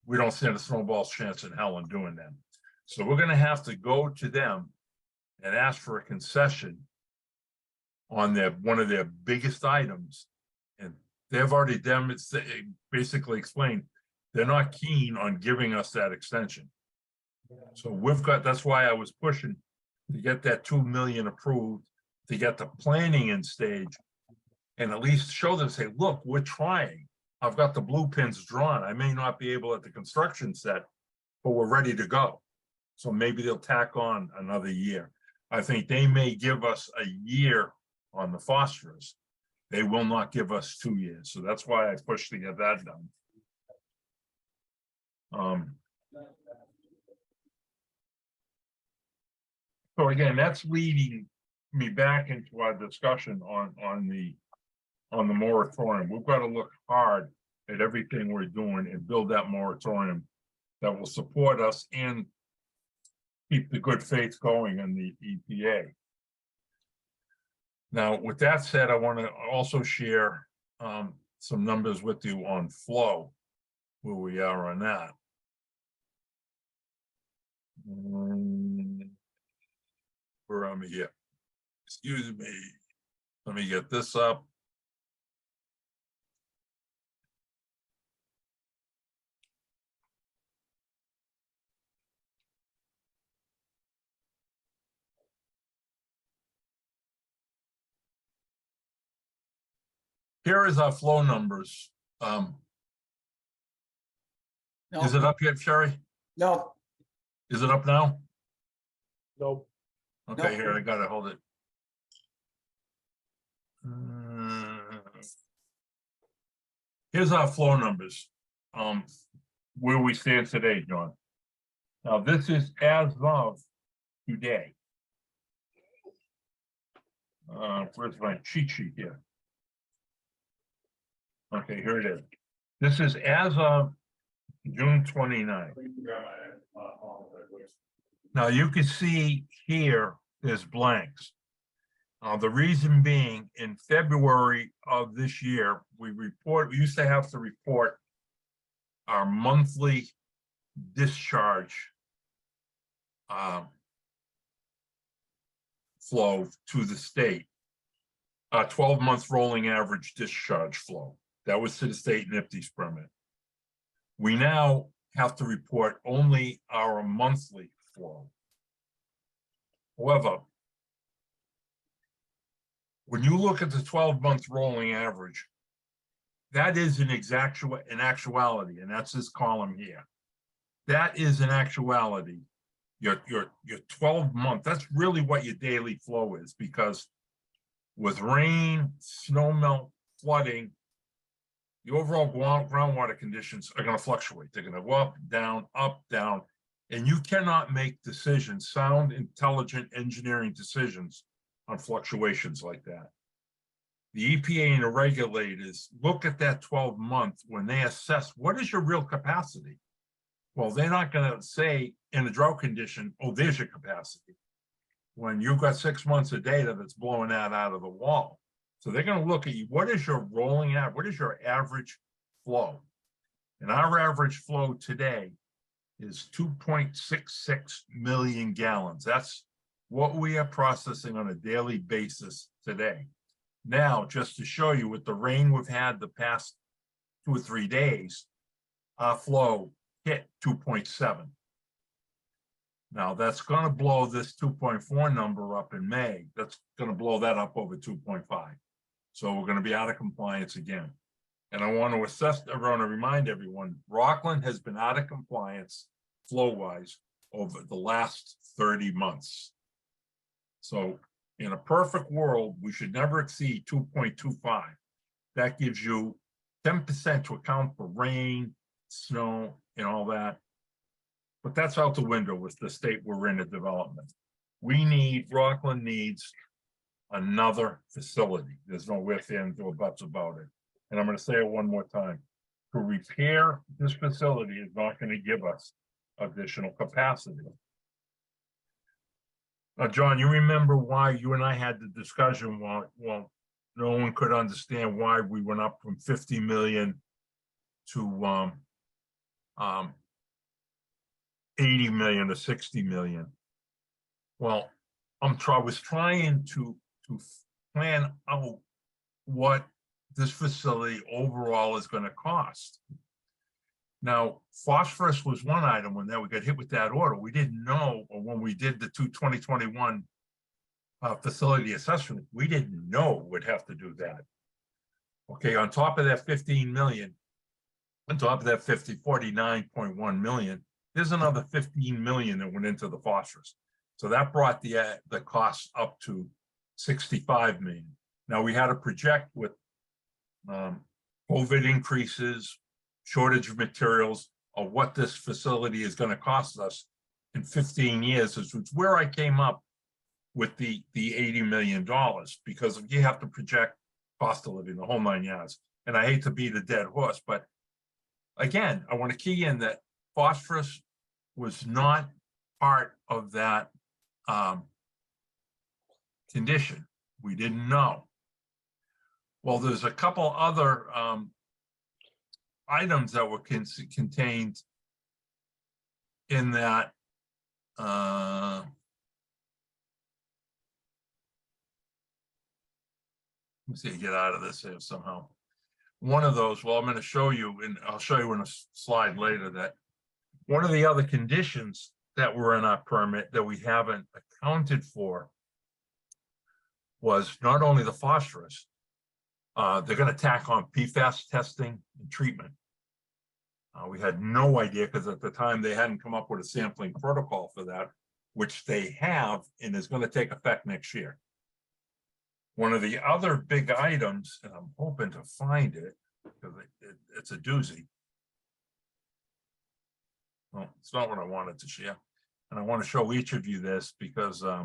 we don't stand a snowball's chance in hell in doing that. So we're going to have to go to them and ask for a concession on one of their biggest items. And they've already basically explained they're not keen on giving us that extension. So that's why I was pushing to get that 2 million approved, to get the planning in stage, and at least show them, say, look, we're trying. I've got the blue pins drawn. I may not be able at the construction set, but we're ready to go. So maybe they'll tack on another year. I think they may give us a year on the phosphorus. They will not give us 2 years. So that's why I pushed to get that done. So again, that's leading me back into our discussion on the moratorium. We've got to look hard at everything we're doing and build that moratorium that will support us and keep the good faith going in the EPA. Now, with that said, I want to also share some numbers with you on flow, where we are on that. Where am I here? Excuse me. Let me get this up. Here is our flow numbers. Is it up yet, Sherry? No, Is it up now? Nope. Okay, No. here, I gotta hold it. Here's our flow numbers, where we stand today, John. Now, this is as of today. Where's my cheat sheet here? Okay, here it is. This is as of June 29th. Now you can see here there's blanks. The reason being, in February of this year, we used to have to report our monthly discharge flow to the state. 12-month rolling average discharge flow. That was to the state NIPD's permit. We now have to report only our monthly flow. However, when you look at the 12-month rolling average, that is in actuality, and that's this column here. That is in actuality, your 12-month, that's really what your daily flow is, because with rain, snow melt, flooding, the overall groundwater conditions are going to fluctuate. They're going to go up, down, and you cannot make decisions, sound, intelligent engineering decisions on fluctuations like that. The EPA and the regulators look at that 12-month when they assess what is your real capacity. Well, they're not going to say in a drought condition, oh, there's your capacity, when you've got 6 months of data that's blowing that out of the wall. So they're going to look at you. What is your rolling average? What is your average flow? And our average flow today is 2.66 million gallons. That's what we are processing on a daily basis today. Now, just to show you, with the rain we've had the past 2 or 3 days, our flow hit 2.7. Now, that's going to blow this 2.4 number up in May. That's going to blow that up over 2.5. So we're going to be out of compliance again. And I want to remind everyone, Rockland has been out of compliance flow-wise over the last 30 months. So in a perfect world, we should never exceed 2.25. That gives you 10% to account for rain, snow, and all that. But that's out the window with the state we're in at development. Rockland needs another facility. There's no ifs, ands, or buts about it. And I'm going to say it one more time. To repair this facility is not going to give us additional capacity. Now, John, you remember why you and I had the discussion? Well, no one could understand why we went up from 50 million to 80 million to 60 million. Well, I was trying to plan out what this facility overall is going to cost. Now, phosphorus was one item when we got hit with that order. We didn't know, or when we did the 2021 facility assessment, we didn't know we'd have to do that. Okay, on top of that 15 million, on top of that 49.1 million, there's another 15 million that went into the phosphorus. So that brought the cost up to 65 million. Now we had to project with COVID increases, shortage of materials, of what this facility is going to cost us in 15 years, is where I came up with the $80 million, because you have to project cost of living, the whole 9 yards. And I hate to beat a dead horse, but again, I want to key in that phosphorus was not part of that condition. We didn't know. Well, there's a couple other items that were contained in that let me see, get out of this here somehow. One of those, well, I'm going to show you, and I'll show you in a slide later, that one of the other conditions that were in our permit that we haven't accounted for was not only the phosphorus, they're going to tack on PFAS testing and treatment. We had no idea, because at the time they hadn't come up with a sampling protocol for that, which they have and is going to take effect next year. One of the other big items, and I'm hoping to find it because it's a doozy. Well, it's not what I wanted to share. And I want to show each of you this because I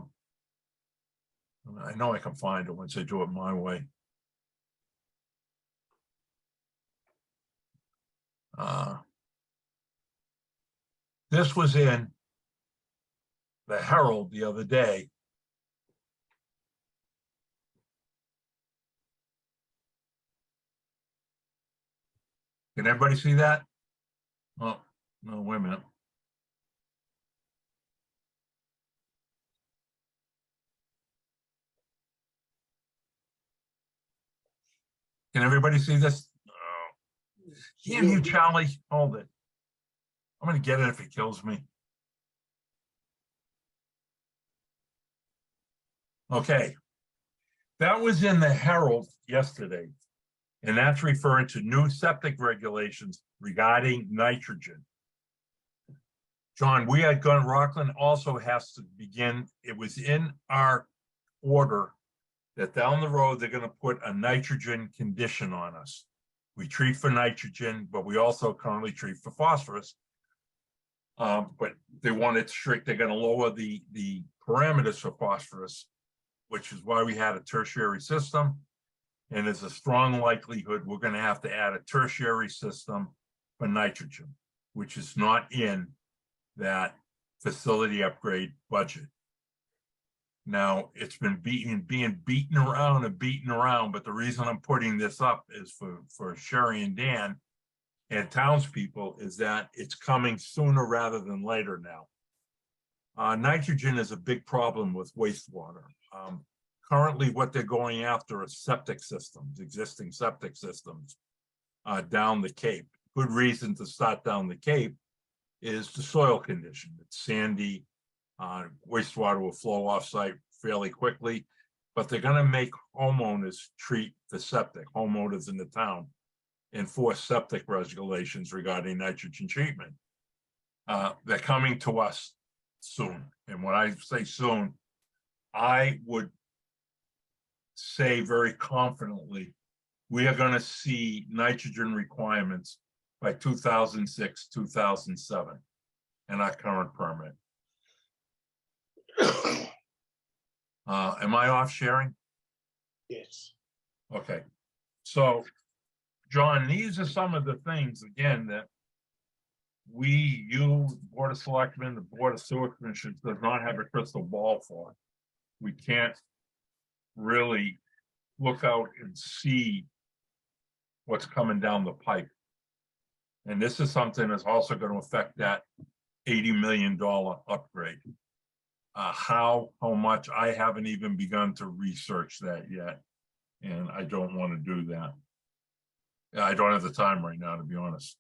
know I can find it once I do it my way. This was in the Herald the other day. Can everybody see that? Oh, no, wait a minute. Can everybody see this? Oh. Damn you, Charlie. Hold it. I'm going to get it if it kills me. Okay. That was in the Herald yesterday. And that's referring to new septic regulations regarding nitrogen. John, we had gone, Rockland also has to begin, it was in our order that down the road, they're going to put a nitrogen condition on us. We treat for nitrogen, but we also currently treat for phosphorus. But they want it strict. They're going to lower the parameters for phosphorus, which is why we had a tertiary system. And there's a strong likelihood we're going to have to add a tertiary system for nitrogen, which is not in that facility upgrade budget. Now, it's been being beaten around, but the reason I'm putting this up is for Sherry and Dan and townspeople is that it's coming sooner rather than later now. Nitrogen is a big problem with wastewater. Currently, what they're going after is septic systems, existing septic systems down the Cape. Good reason to start down the Cape is the soil condition. It's sandy. Wastewater will flow off-site fairly quickly, but they're going to make homeowners treat the septic, homeowners in the town, enforce septic regulations regarding nitrogen treatment. They're coming to us soon. And when I say soon, I would say very confidently, we are going to see nitrogen requirements by 2006, 2007 in our current permit. Am I off sharing? Yes. Okay. So, John, these are some of the things, again, that you, Board of Selectmen, the Board of Sewer Commissioners, does not have a crystal ball for. We can't really look out and see what's coming down the pipe. And this is something that's also going to affect that $80 million upgrade. How much, I haven't even begun to research that yet. And I don't want to do that. I don't have the time right now, to be honest.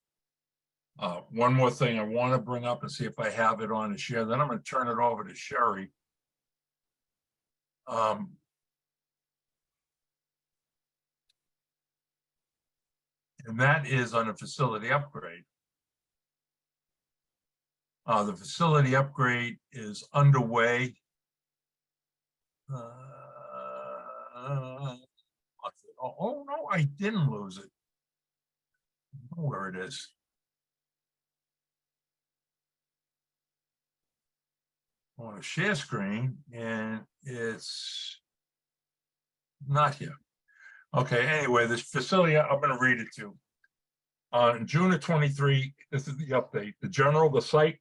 One more thing I want to bring up and see if I have it on to share. Then I'm going to turn it over to Sherry. And that is on a facility upgrade. The facility upgrade is underway. Oh, no, I didn't lose it. I know where it is. I want to share screen, and it's not here. Okay, anyway, this facility, I'm going to read it to you. On June of 23, this is the update. The site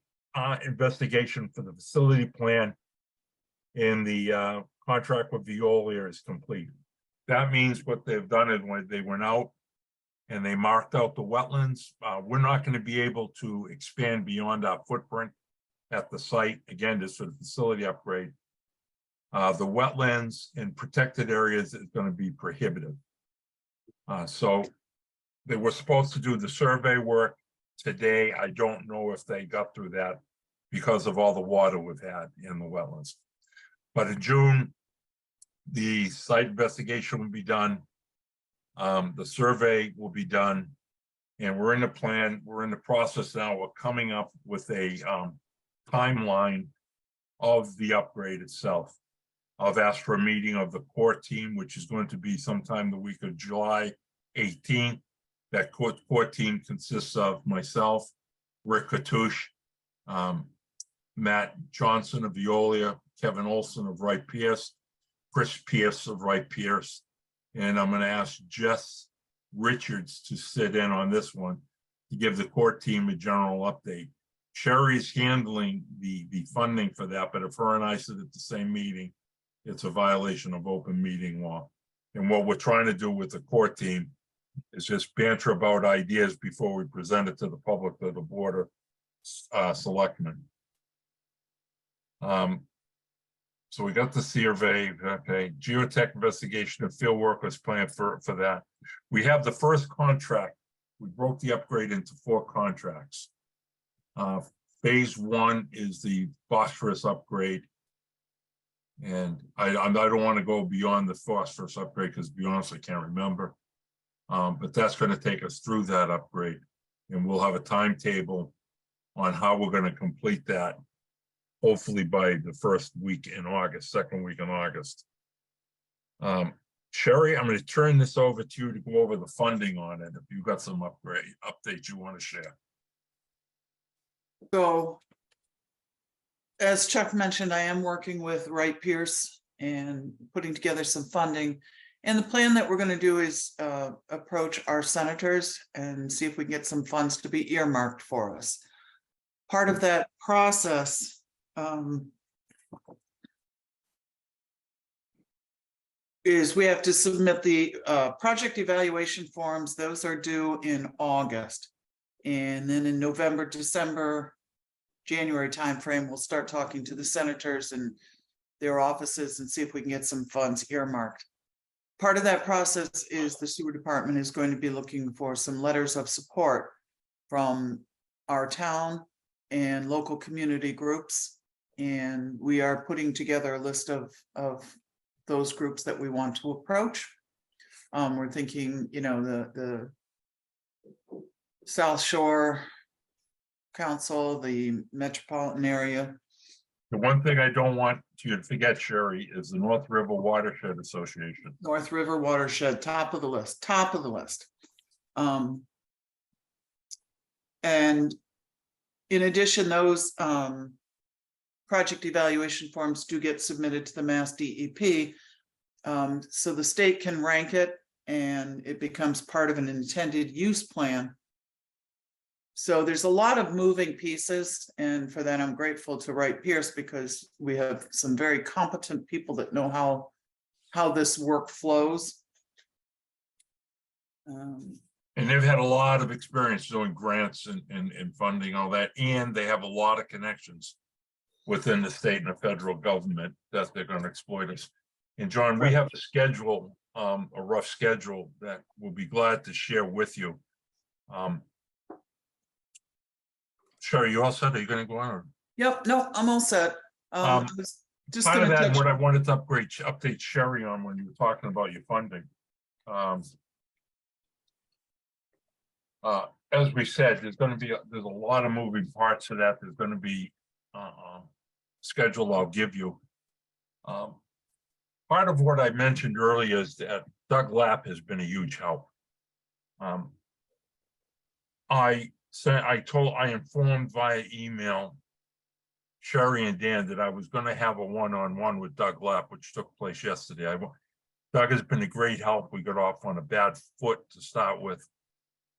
investigation for the facility plan in the contract with Veolia is complete. That means what they've done is when they went out and they marked out the wetlands, we're not going to be able to expand beyond our footprint at the site. Again, this is a facility upgrade. The wetlands and protected areas is going to be prohibitive. So they were supposed to do the survey work today. I don't know if they got through that because of all the water we've had in the wetlands. But in June, the site investigation will be done. The survey will be done. And we're in the plan. We're in the process now. We're coming up with a timeline of the upgrade itself. I've asked for a meeting of the core team, which is going to be sometime the week of July 18th. That core team consists of myself, Rick Katouche, Matt Johnson of Veolia, Kevin Olson of Wright Pierce, Chris Pierce of Wright Pierce, and I'm going to ask Jess Richards to sit in on this one to give the core team a general update. Sherry's handling the funding for that, but if her and I sit at the same meeting, it's a violation of open meeting law. And what we're trying to do with the core team is just banter about ideas before we present it to the public, to the Board of Selectmen. So we got the survey, okay, geotech investigation and field work was planned for that. We have the first contract. We broke the upgrade into 4 contracts. Phase 1 is the phosphorus upgrade. And I don't want to go beyond the phosphorus upgrade because, to be honest, I can't remember. But that's going to take us through that upgrade. And we'll have a timetable on how we're going to complete that, hopefully by the first week in August, second week in August. Sherry, I'm going to turn this over to you to go over the funding on it. If you've got some updates you want to share. So, as Chuck mentioned, I am working with Wright Pierce and putting together some funding. And the plan that we're going to do is approach our senators and see if we can get some funds to be earmarked for us. Part of that process is we have to submit the project evaluation forms. Those are due in August. And then in November, December, January timeframe, we'll start talking to the senators and their offices and see if we can get some funds earmarked. Part of that process is the sewer department is going to be looking for some letters of support from our town and local community groups. And we are putting together a list of those groups that we want to approach. We're thinking, you know, the South Shore Council, the metropolitan area. The one thing I don't want you to forget, Sherry, is the North River Watershed Association. North River Watershed, top of the list, top of the list. And in addition, those project evaluation forms do get submitted to the Mass DEP. So the state can rank it and it becomes part of an intended use plan. So there's a lot of moving pieces, and for that I'm grateful to Wright Pierce because we have some very competent people that know how this work flows. And they've had a lot of experience doing grants and funding, all that, and they have a lot of connections within the state and the federal government that they're going to exploit us. And John, we have a schedule, a rough schedule that we'll be glad to share with you. Sherry, you all set? Are you going to go on? Or? Yep, no, I'm all set. I was just part of gonna that, touch. what I wanted to update Sherry on when you were talking about your funding. As we said, there's a lot of moving parts to that. There's going to be schedule I'll give you. Part of what I mentioned earlier is that Doug Lapp has been a huge help. I informed via email Sherry and Dan that I was going to have a one-on-one with Doug Lapp, which took place yesterday. Doug has been a great help. We got off on a bad foot to start with.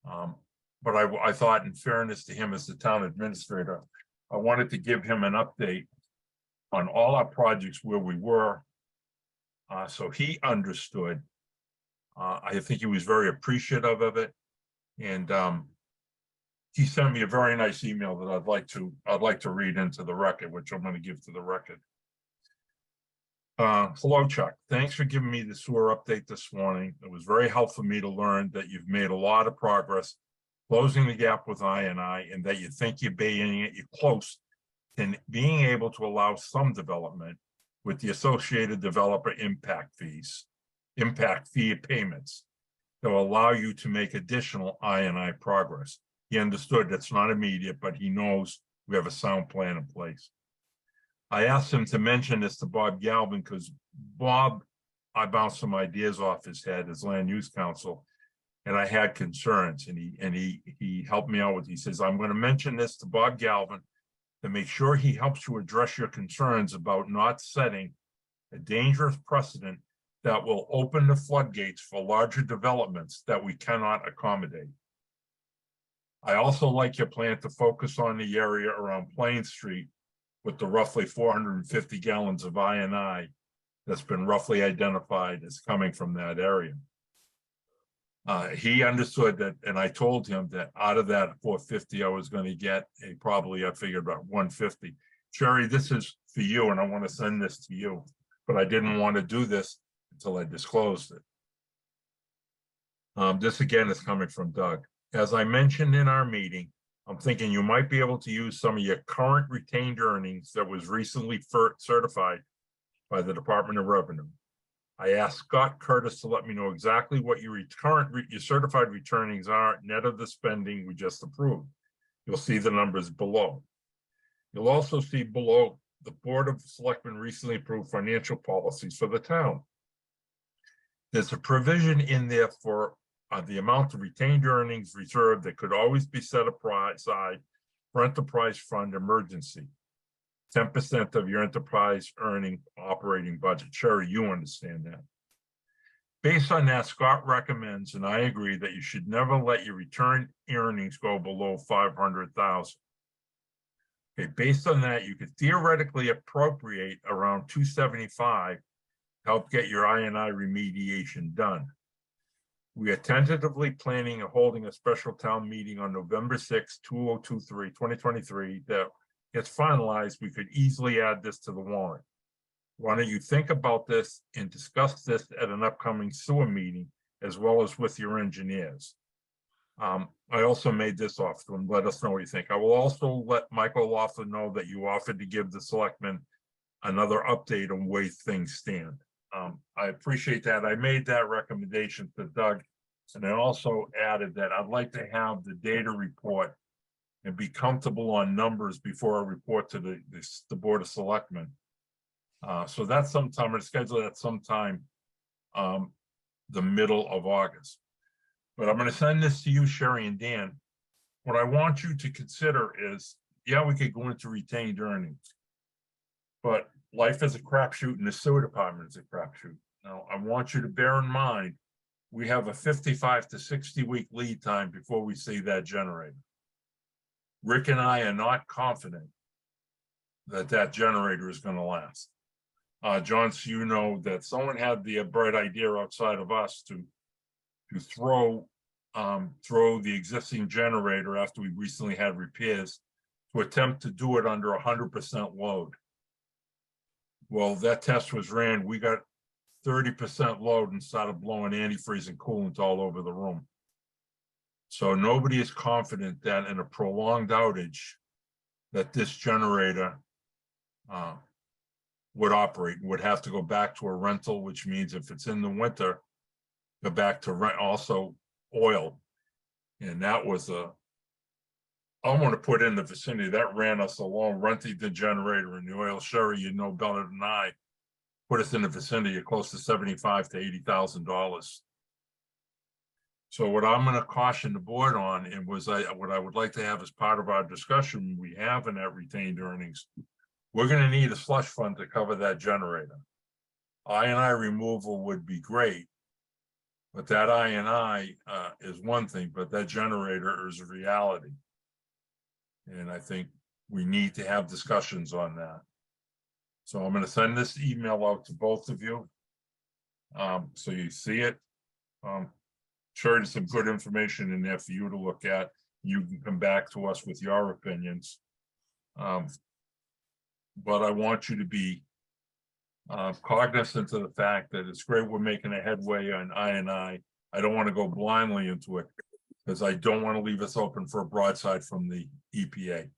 But I thought, in fairness to him as the town administrator, I wanted to give him an update on all our projects where we were. So he understood. I think he was very appreciative of it. And he sent me a very nice email that I'd like to read into the record, which I'm going to give to the record. Hello, Chuck. Thanks for giving me the sewer update this morning. It was very helpful for me to learn that you've made a lot of progress closing the gap with I&I, and that you think you're close to being able to allow some development with the associated developer impact fee payments that will allow you to make additional I&I progress. He understood that's not immediate, but he knows we have a sound plan in place. I asked him to mention this to Bob Galvin because Bob, I bounced some ideas off his head as land use counsel, and I had concerns, and he helped me out with. He says, I'm going to mention this to Bob Galvin to make sure he helps you address your concerns about not setting a dangerous precedent that will open the floodgates for larger developments that we cannot accommodate. I also like your plan to focus on the area around Plain Street with the roughly 450 gallons of I&I that's been roughly identified as coming from that area. He understood that, and I told him that out of that 450, I was going to get I figured about 150. Sherry, this is for you, and I want to send this to you, but I didn't want to do this until I disclosed it. This again is coming from Doug. As I mentioned in our meeting, I'm thinking you might be able to use some of your current retained earnings that was recently certified by the Department of Revenue. I asked Scott Curtis to let me know exactly what your certified returnings are, net of the spending we just approved. You'll see the numbers below. You'll also see below the Board of Selectmen recently approved financial policies for the town. There's a provision in there for the amount of retained earnings reserved that could always be set aside for enterprise fund emergency. 10% of your enterprise earning operating budget. Sherry, you understand that. Based on that, Scott recommends, and I agree, that you should never let your return earnings go below 500,000. Okay, based on that, you could theoretically appropriate around 275 to help get your I&I remediation done. We are tentatively planning on holding a special town meeting on November 6, 2023, that gets finalized. We could easily add this to the warrant. Why don't you think about this and discuss this at an upcoming sewer meeting, as well as with your engineers. I also made this offer to him. Let us know what you think. I will also let Michael Laughlin know that you offered to give the selectmen another update on where things stand. I appreciate that. I made that recommendation to Doug, and I also added that I'd like to have the data report and be comfortable on numbers before I report to the Board of Selectmen. So that's sometime, I'm gonna schedule that sometime the middle of August. But I'm gonna send this to you, Sherry and Dan. What I want you to consider is, yeah, we could go into retained earnings, but life is a crapshoot and the sewer department is a crapshoot. Now, I want you to bear in mind, we have a 55 to 60 week lead time before we see that generator. Rick and I are not confident that that generator is going to last. John, so you know that someone had the bright idea outside of us to throw the existing generator after we recently had repairs to attempt to do it under 100% load. Well, that test was ran. We got 30% load and started blowing antifreeze and coolant all over the room. So nobody is confident that in a prolonged outage that this generator would operate, would have to go back to a rental, which means if it's in the winter, go back to rent, also oil. And that was I want to put in the vicinity that ran us along, renting the generator and the oil. Sherry, you know better than I, put us in the vicinity of close to $75,000 to $80,000. So what I'm going to caution the board on, and what I would like to have as part of our discussion we have in that retained earnings, we're going to need a slush fund to cover that generator. I&I removal would be great, but that I&I is one thing, but that generator is a reality. And I think we need to have discussions on that. So I'm going to send this email out to both of you. So you see it. Sure, there's some good information in there for you to look at. You can come back to us with your opinions. But I want you to be cognizant of the fact that it's great we're making a headway on I&I. I don't want to go blindly into it because I don't want to leave us open for a broadside from the EPA.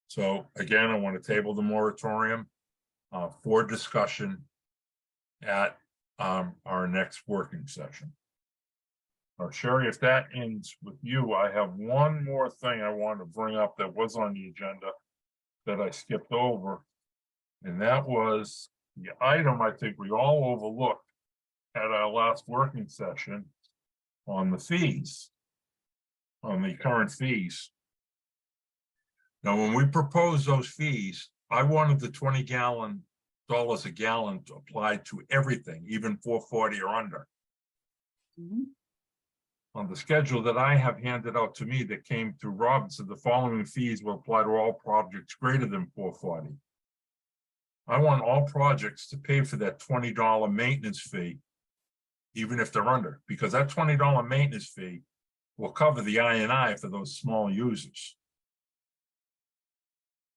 So again, I want to table the moratorium for discussion at our next working session. Sherry, if that ends with you, I have one more thing I want to bring up that was on the agenda that I skipped over. And that was the item I think we all overlooked at our last working session on the fees, on the current fees. Now, when we proposed those fees, I wanted the $20 a gallon to apply to everything, even 440 or under. Mhm. On the schedule that I have handed out to me that came through Robinson, the following fees will apply to all projects greater than 440. I want all projects to pay for that $20 maintenance fee, even if they're under, because that $20 maintenance fee will cover the I&I for those small users.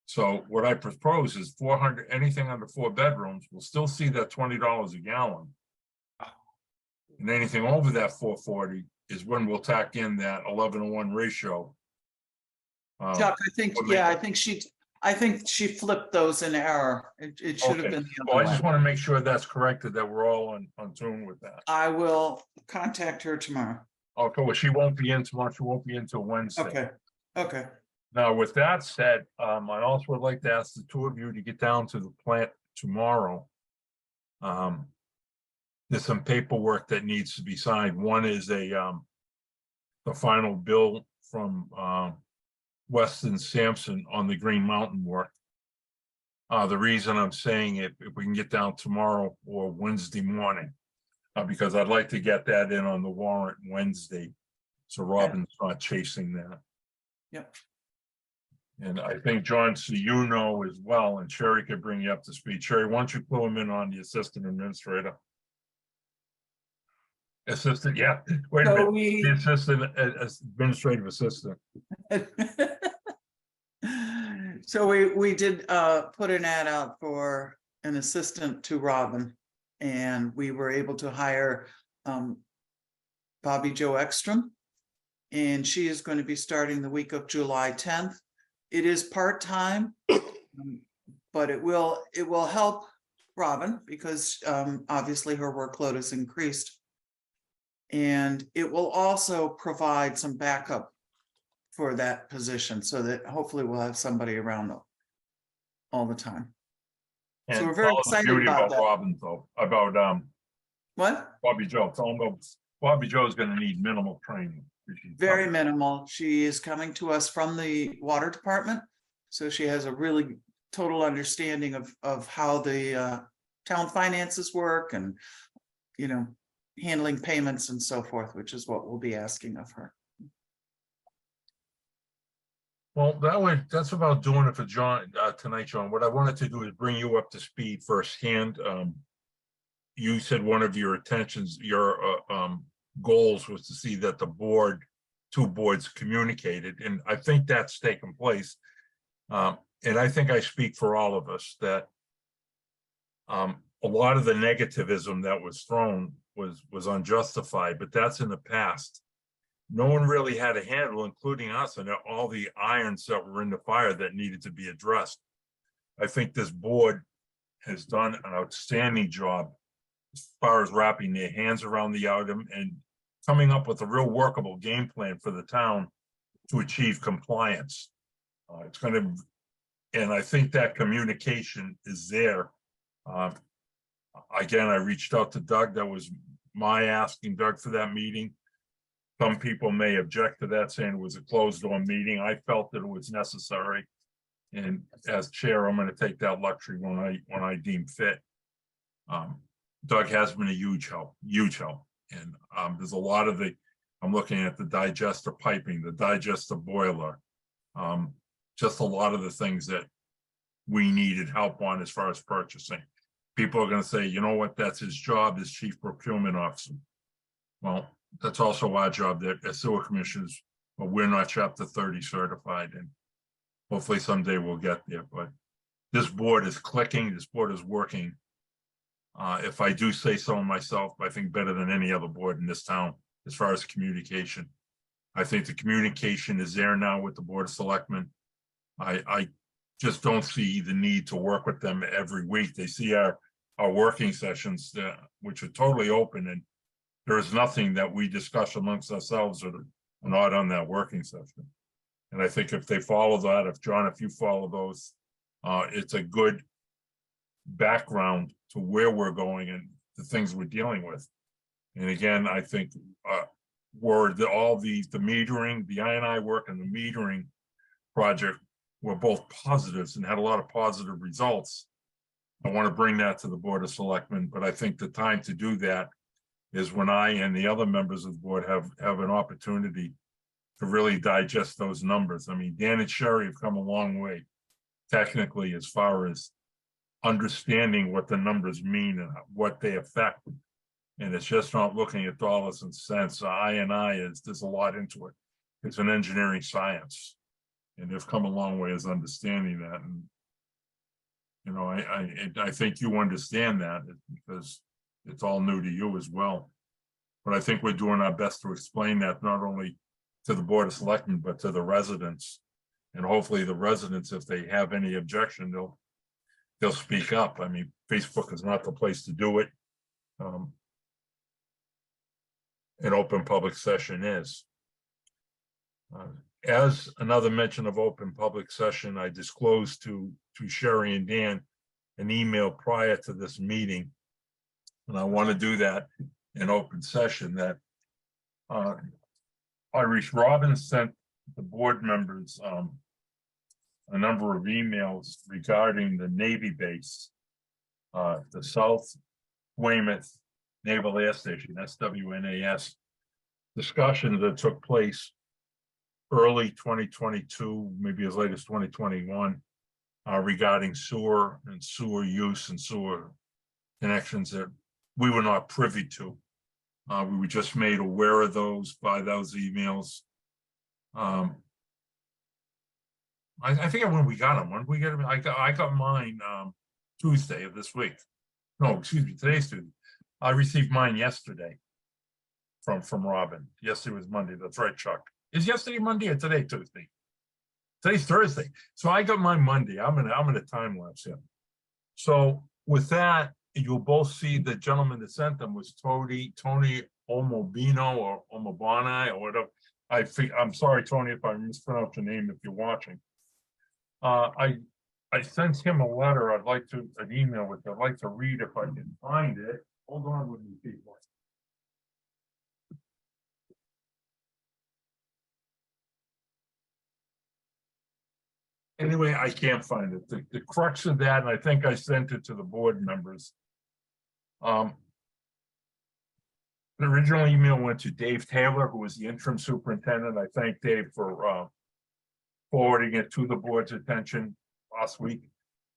So what I propose is 400, anything under 4 bedrooms will still see that $20 a gallon. And anything over that 440 is when we'll tack in that 11:1 ratio. Chuck, I think, yeah, I think she flipped those in error. It should have Okay. been the Well, I other just way. want to make sure that's corrected, that we're all on tune with that. I will contact her tomorrow. Okay, well, she won't be in tomorrow. She won't be in till Wednesday. Okay, okay. Now, with that said, I also would like to ask the two of you to get down to the plant tomorrow. there's some paperwork that needs to be signed. One is the final bill from Weston Sampson on the Green Mountain work. The reason I'm saying it, if we can get down tomorrow or Wednesday morning, because I'd like to get that in on the warrant Wednesday. So Robin's not chasing that. Yep. And I think John, so you know as well, and Sherry could bring you up to speed. Sherry, why don't you pull him in on the assistant administrator? Assistant, yeah, wait a So minute, we- the assistant, administrative assistant. So we did put an ad out for an assistant to Robin, and we were able to hire Bobby Jo Ekstrom, and she is going to be starting the week of July 10th. It is part-time, but it will help Robin because obviously her workload is increased. And it will also provide some backup for that position so that hopefully we'll have somebody around all the time. So And we're very tell us the excited beauty about that. Robin, though, about What? Bobby Joe. Tell him Bobby Joe is gonna need minimal training. Very minimal. She is coming to us from the water department. So she has a really total understanding of how the town finances work and, you know, handling payments and so forth, which is what we'll be asking of her. Well, that's about doing it for John tonight, John. What I wanted to do is bring you up to speed firsthand. You said one of your goals was to see that the two boards communicated, and I think that's taken place. And I think I speak for all of us that a lot of the negativism that was thrown was unjustified, but that's in the past. No one really had a handle, including us, and all the irons that were in the fire that needed to be addressed. I think this board has done an outstanding job as far as wrapping their hands around the item and coming up with a real workable game plan for the town to achieve compliance. It's going to, and I think that communication is there. Again, I reached out to Doug. That was my asking Doug for that meeting. Some people may object to that, saying it was a closed-door meeting. I felt that it was necessary, and as chair, I'm going to take that luxury when I deem fit. Doug has been a huge help, and there's a lot of I'm looking at the digester piping, the digester boiler, just a lot of the things that we needed help on as far as purchasing. People are going to say, you know what, that's his job as chief procurement officer. Well, that's also our job that as sewer commissioners, but we're not chapter 30 certified, and hopefully someday we'll get there. But this board is clicking, this board is working. If I do say so myself, I think better than any other board in this town as far as communication. I think the communication is there now with the Board of Selectmen. I just don't see the need to work with them every week. They see our working sessions, which are totally open, and there is nothing that we discuss amongst ourselves that are not on that working session. And I think if they follow that, if you follow those, it's a good background to where we're going and the things we're dealing with. And again, I think all the metering, the I&I work and the metering project were both positives and had a lot of positive results. I want to bring that to the Board of Selectmen, but I think the time to do that is when I and the other members of the board have an opportunity to really digest those numbers. I mean, Dan and Sherry have come a long way technically as far as understanding what the numbers mean and what they affect. And it's just not looking at dollars and cents. I&I there's a lot into it. It's an engineering science. And they've come a long way as understanding that. And, you know, I think you understand that because it's all new to you as well. But I think we're doing our best to explain that not only to the Board of Selectmen, but to the residents. And hopefully the residents, if they have any objection, they'll speak up. I mean, Facebook is not the place to do it. An open public session is. As another mention of open public session, I disclosed to Sherry and Dan an email prior to this meeting and I want to do that in open session, that Irish Robin sent the board members a number of emails regarding the Navy base, the South Weymouth Naval Air Station, SWNAS, discussions that took place early 2022, maybe as late as 2021, regarding sewer and sewer use and sewer connections that we were not privy to. We were just made aware of those by those emails. I think when we got them, when we get them, I got mine Tuesday of this week. No, excuse me, today's Tuesday. I received mine yesterday from Robin. Yesterday was Monday. That's right, Chuck. Is yesterday Monday or today Tuesday? Today's Thursday. So I got mine Monday. I'm in a time lapse here. So with that, you'll both see the gentleman that sent them was Tony Omobino or Omobani or whatever. I'm sorry, Tony, if I mispronounced your name if you're watching. I sent him a letter. An email which I'd like to read if I can find it. Hold on with me, people. Anyway, I can't find it. The crux of that, and I think I sent it to the board members. The original email went to Dave Taylor, who was the interim superintendent. I thank Dave for forwarding it to the board's attention last week.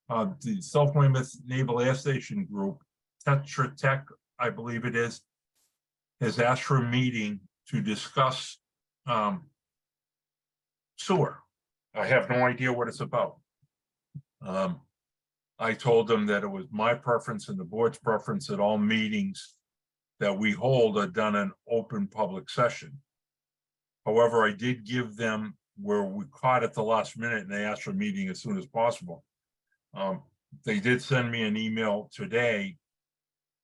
The South Weymouth Naval Air Station Group, Tetra Tech, I believe it is, has asked for a meeting to discuss sewer. I have no idea what it's about. I told them that it was my preference and the board's preference that all meetings that we hold are done in open public session. However, I did give them where we caught at the last minute and they asked for a meeting as soon as possible. They did send me an email today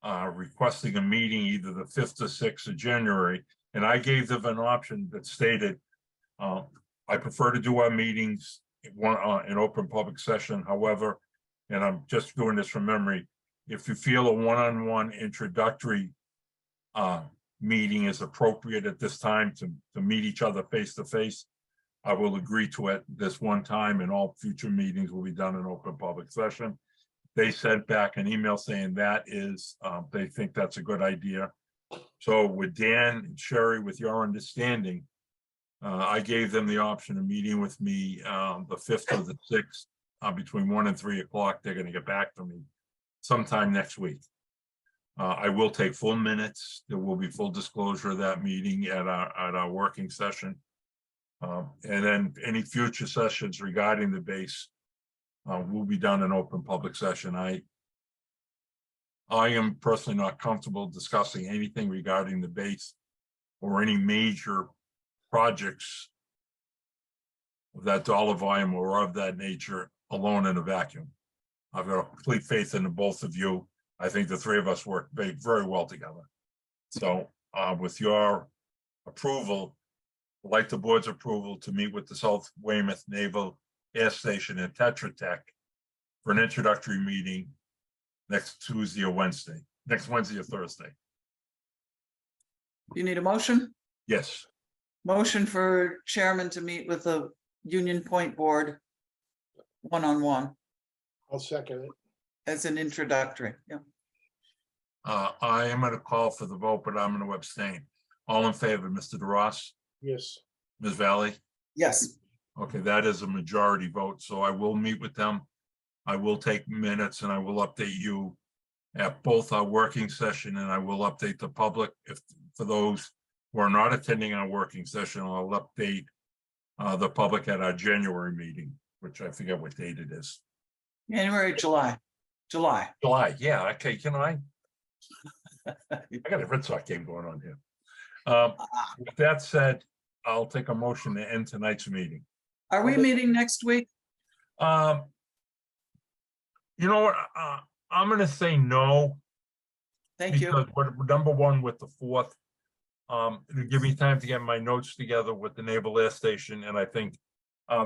requesting a meeting either the 5th or 6th of January. And I gave them an option that stated, I prefer to do our meetings in open public session. However, and I'm just doing this from memory, if you feel a one-on-one introductory meeting is appropriate at this time to meet each other face to face, I will agree to it this one time, and all future meetings will be done in open public session. They sent back an email saying that is, they think that's a good idea. So with Dan and Sherry, with your understanding, I gave them the option of meeting with me the 5th or the 6th between 1 and 3 o'clock. They're going to get back to me sometime next week. I will take full minutes. There will be full disclosure of that meeting at our working session. And then any future sessions regarding the base will be done in open public session. I am personally not comfortable discussing anything regarding the base or any major projects of that dollar volume or of that nature alone in a vacuum. I've got complete faith in the both of you. I think the three of us work very well together. So with your approval, I'd like the board's approval to meet with the South Weymouth Naval Air Station and Tetra Tech for an introductory meeting next Tuesday or Wednesday, next Wednesday or Thursday. You need a motion? Yes. Motion for chairman to meet with the Union Point Board one-on-one I'll second it. as an introductory. Yeah. I am going to call for the vote, but I'm going to abstain. All in favor, Mr. DeRoss, Yes. Ms. Valley? Yes. Okay, that is a majority vote, so I will meet with them. I will take minutes and I will update you at both our working session, and I will update the public. If for those who are not attending our working session, I'll update the public at our January meeting, which I forget what date it is. January, July, July, yeah, okay, I got a Red Sox game going on here. With that said, I'll take a motion to end tonight's meeting. Are we meeting next week? You know what, I'm gonna say no. Thank you. Because we're number one with the 4th. It'll give me time to get my notes together with the Naval Air Station, and I think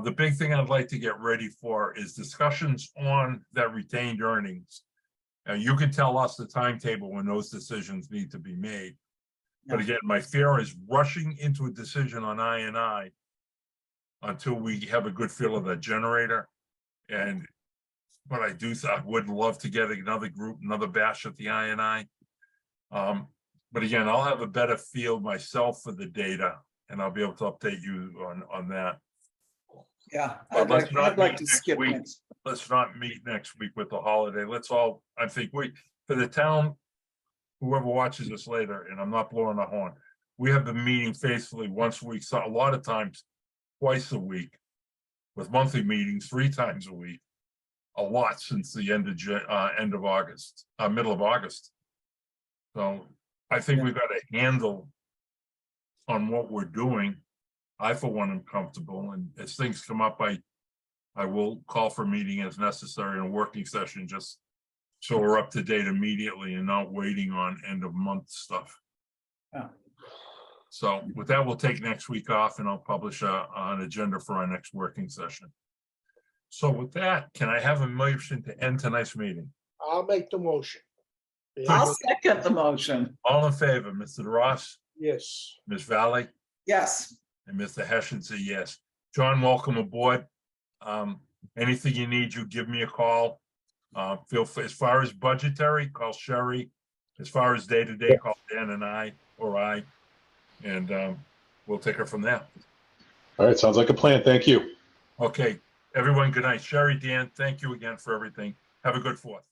the big thing I'd like to get ready for is discussions on that retained earnings You can tell us the timetable when those decisions need to be made. But Yeah. again, my fear is rushing into a decision on I until we have a good feel of the generator. And but I would love to get another group, another bash at the I. But again, I'll have a better feel myself for the data, and I'll be able to update you on that. Yeah, But let's not I'd like meet to next skip week. next. Let's not meet next week with the holiday. Let's all, I think for the town, whoever watches this later, and I'm not blowing a horn, we have been meeting faithfully once a week, so a lot of times twice a week, with monthly meetings 3 times a week, a lot since the end of August, middle of August. So I think we've got a handle on what we're doing. I, for one, am comfortable, and as things come up, I will call for a meeting as necessary in a working session, just so we're up to date immediately and not waiting on end of month stuff. Yeah. So with that, we'll take next week off, and I'll publish an agenda for our next working session. So with that, can I have a motion to end tonight's meeting? I'll make the motion. I'll second the motion. All in favor, Mr. Ross, Yes. Ms. Valley, Yes, and Mr. Hessian say yes. John, welcome aboard. Anything you need, you give me a call. Feel free, as far as budgetary, call Sherry. As far as day-to-day, call Dan and I, and we'll take her from there. All right, sounds like a plan. Thank you. Okay, everyone, good night. Sherry, Dan, thank you again for everything. Have a good 4th.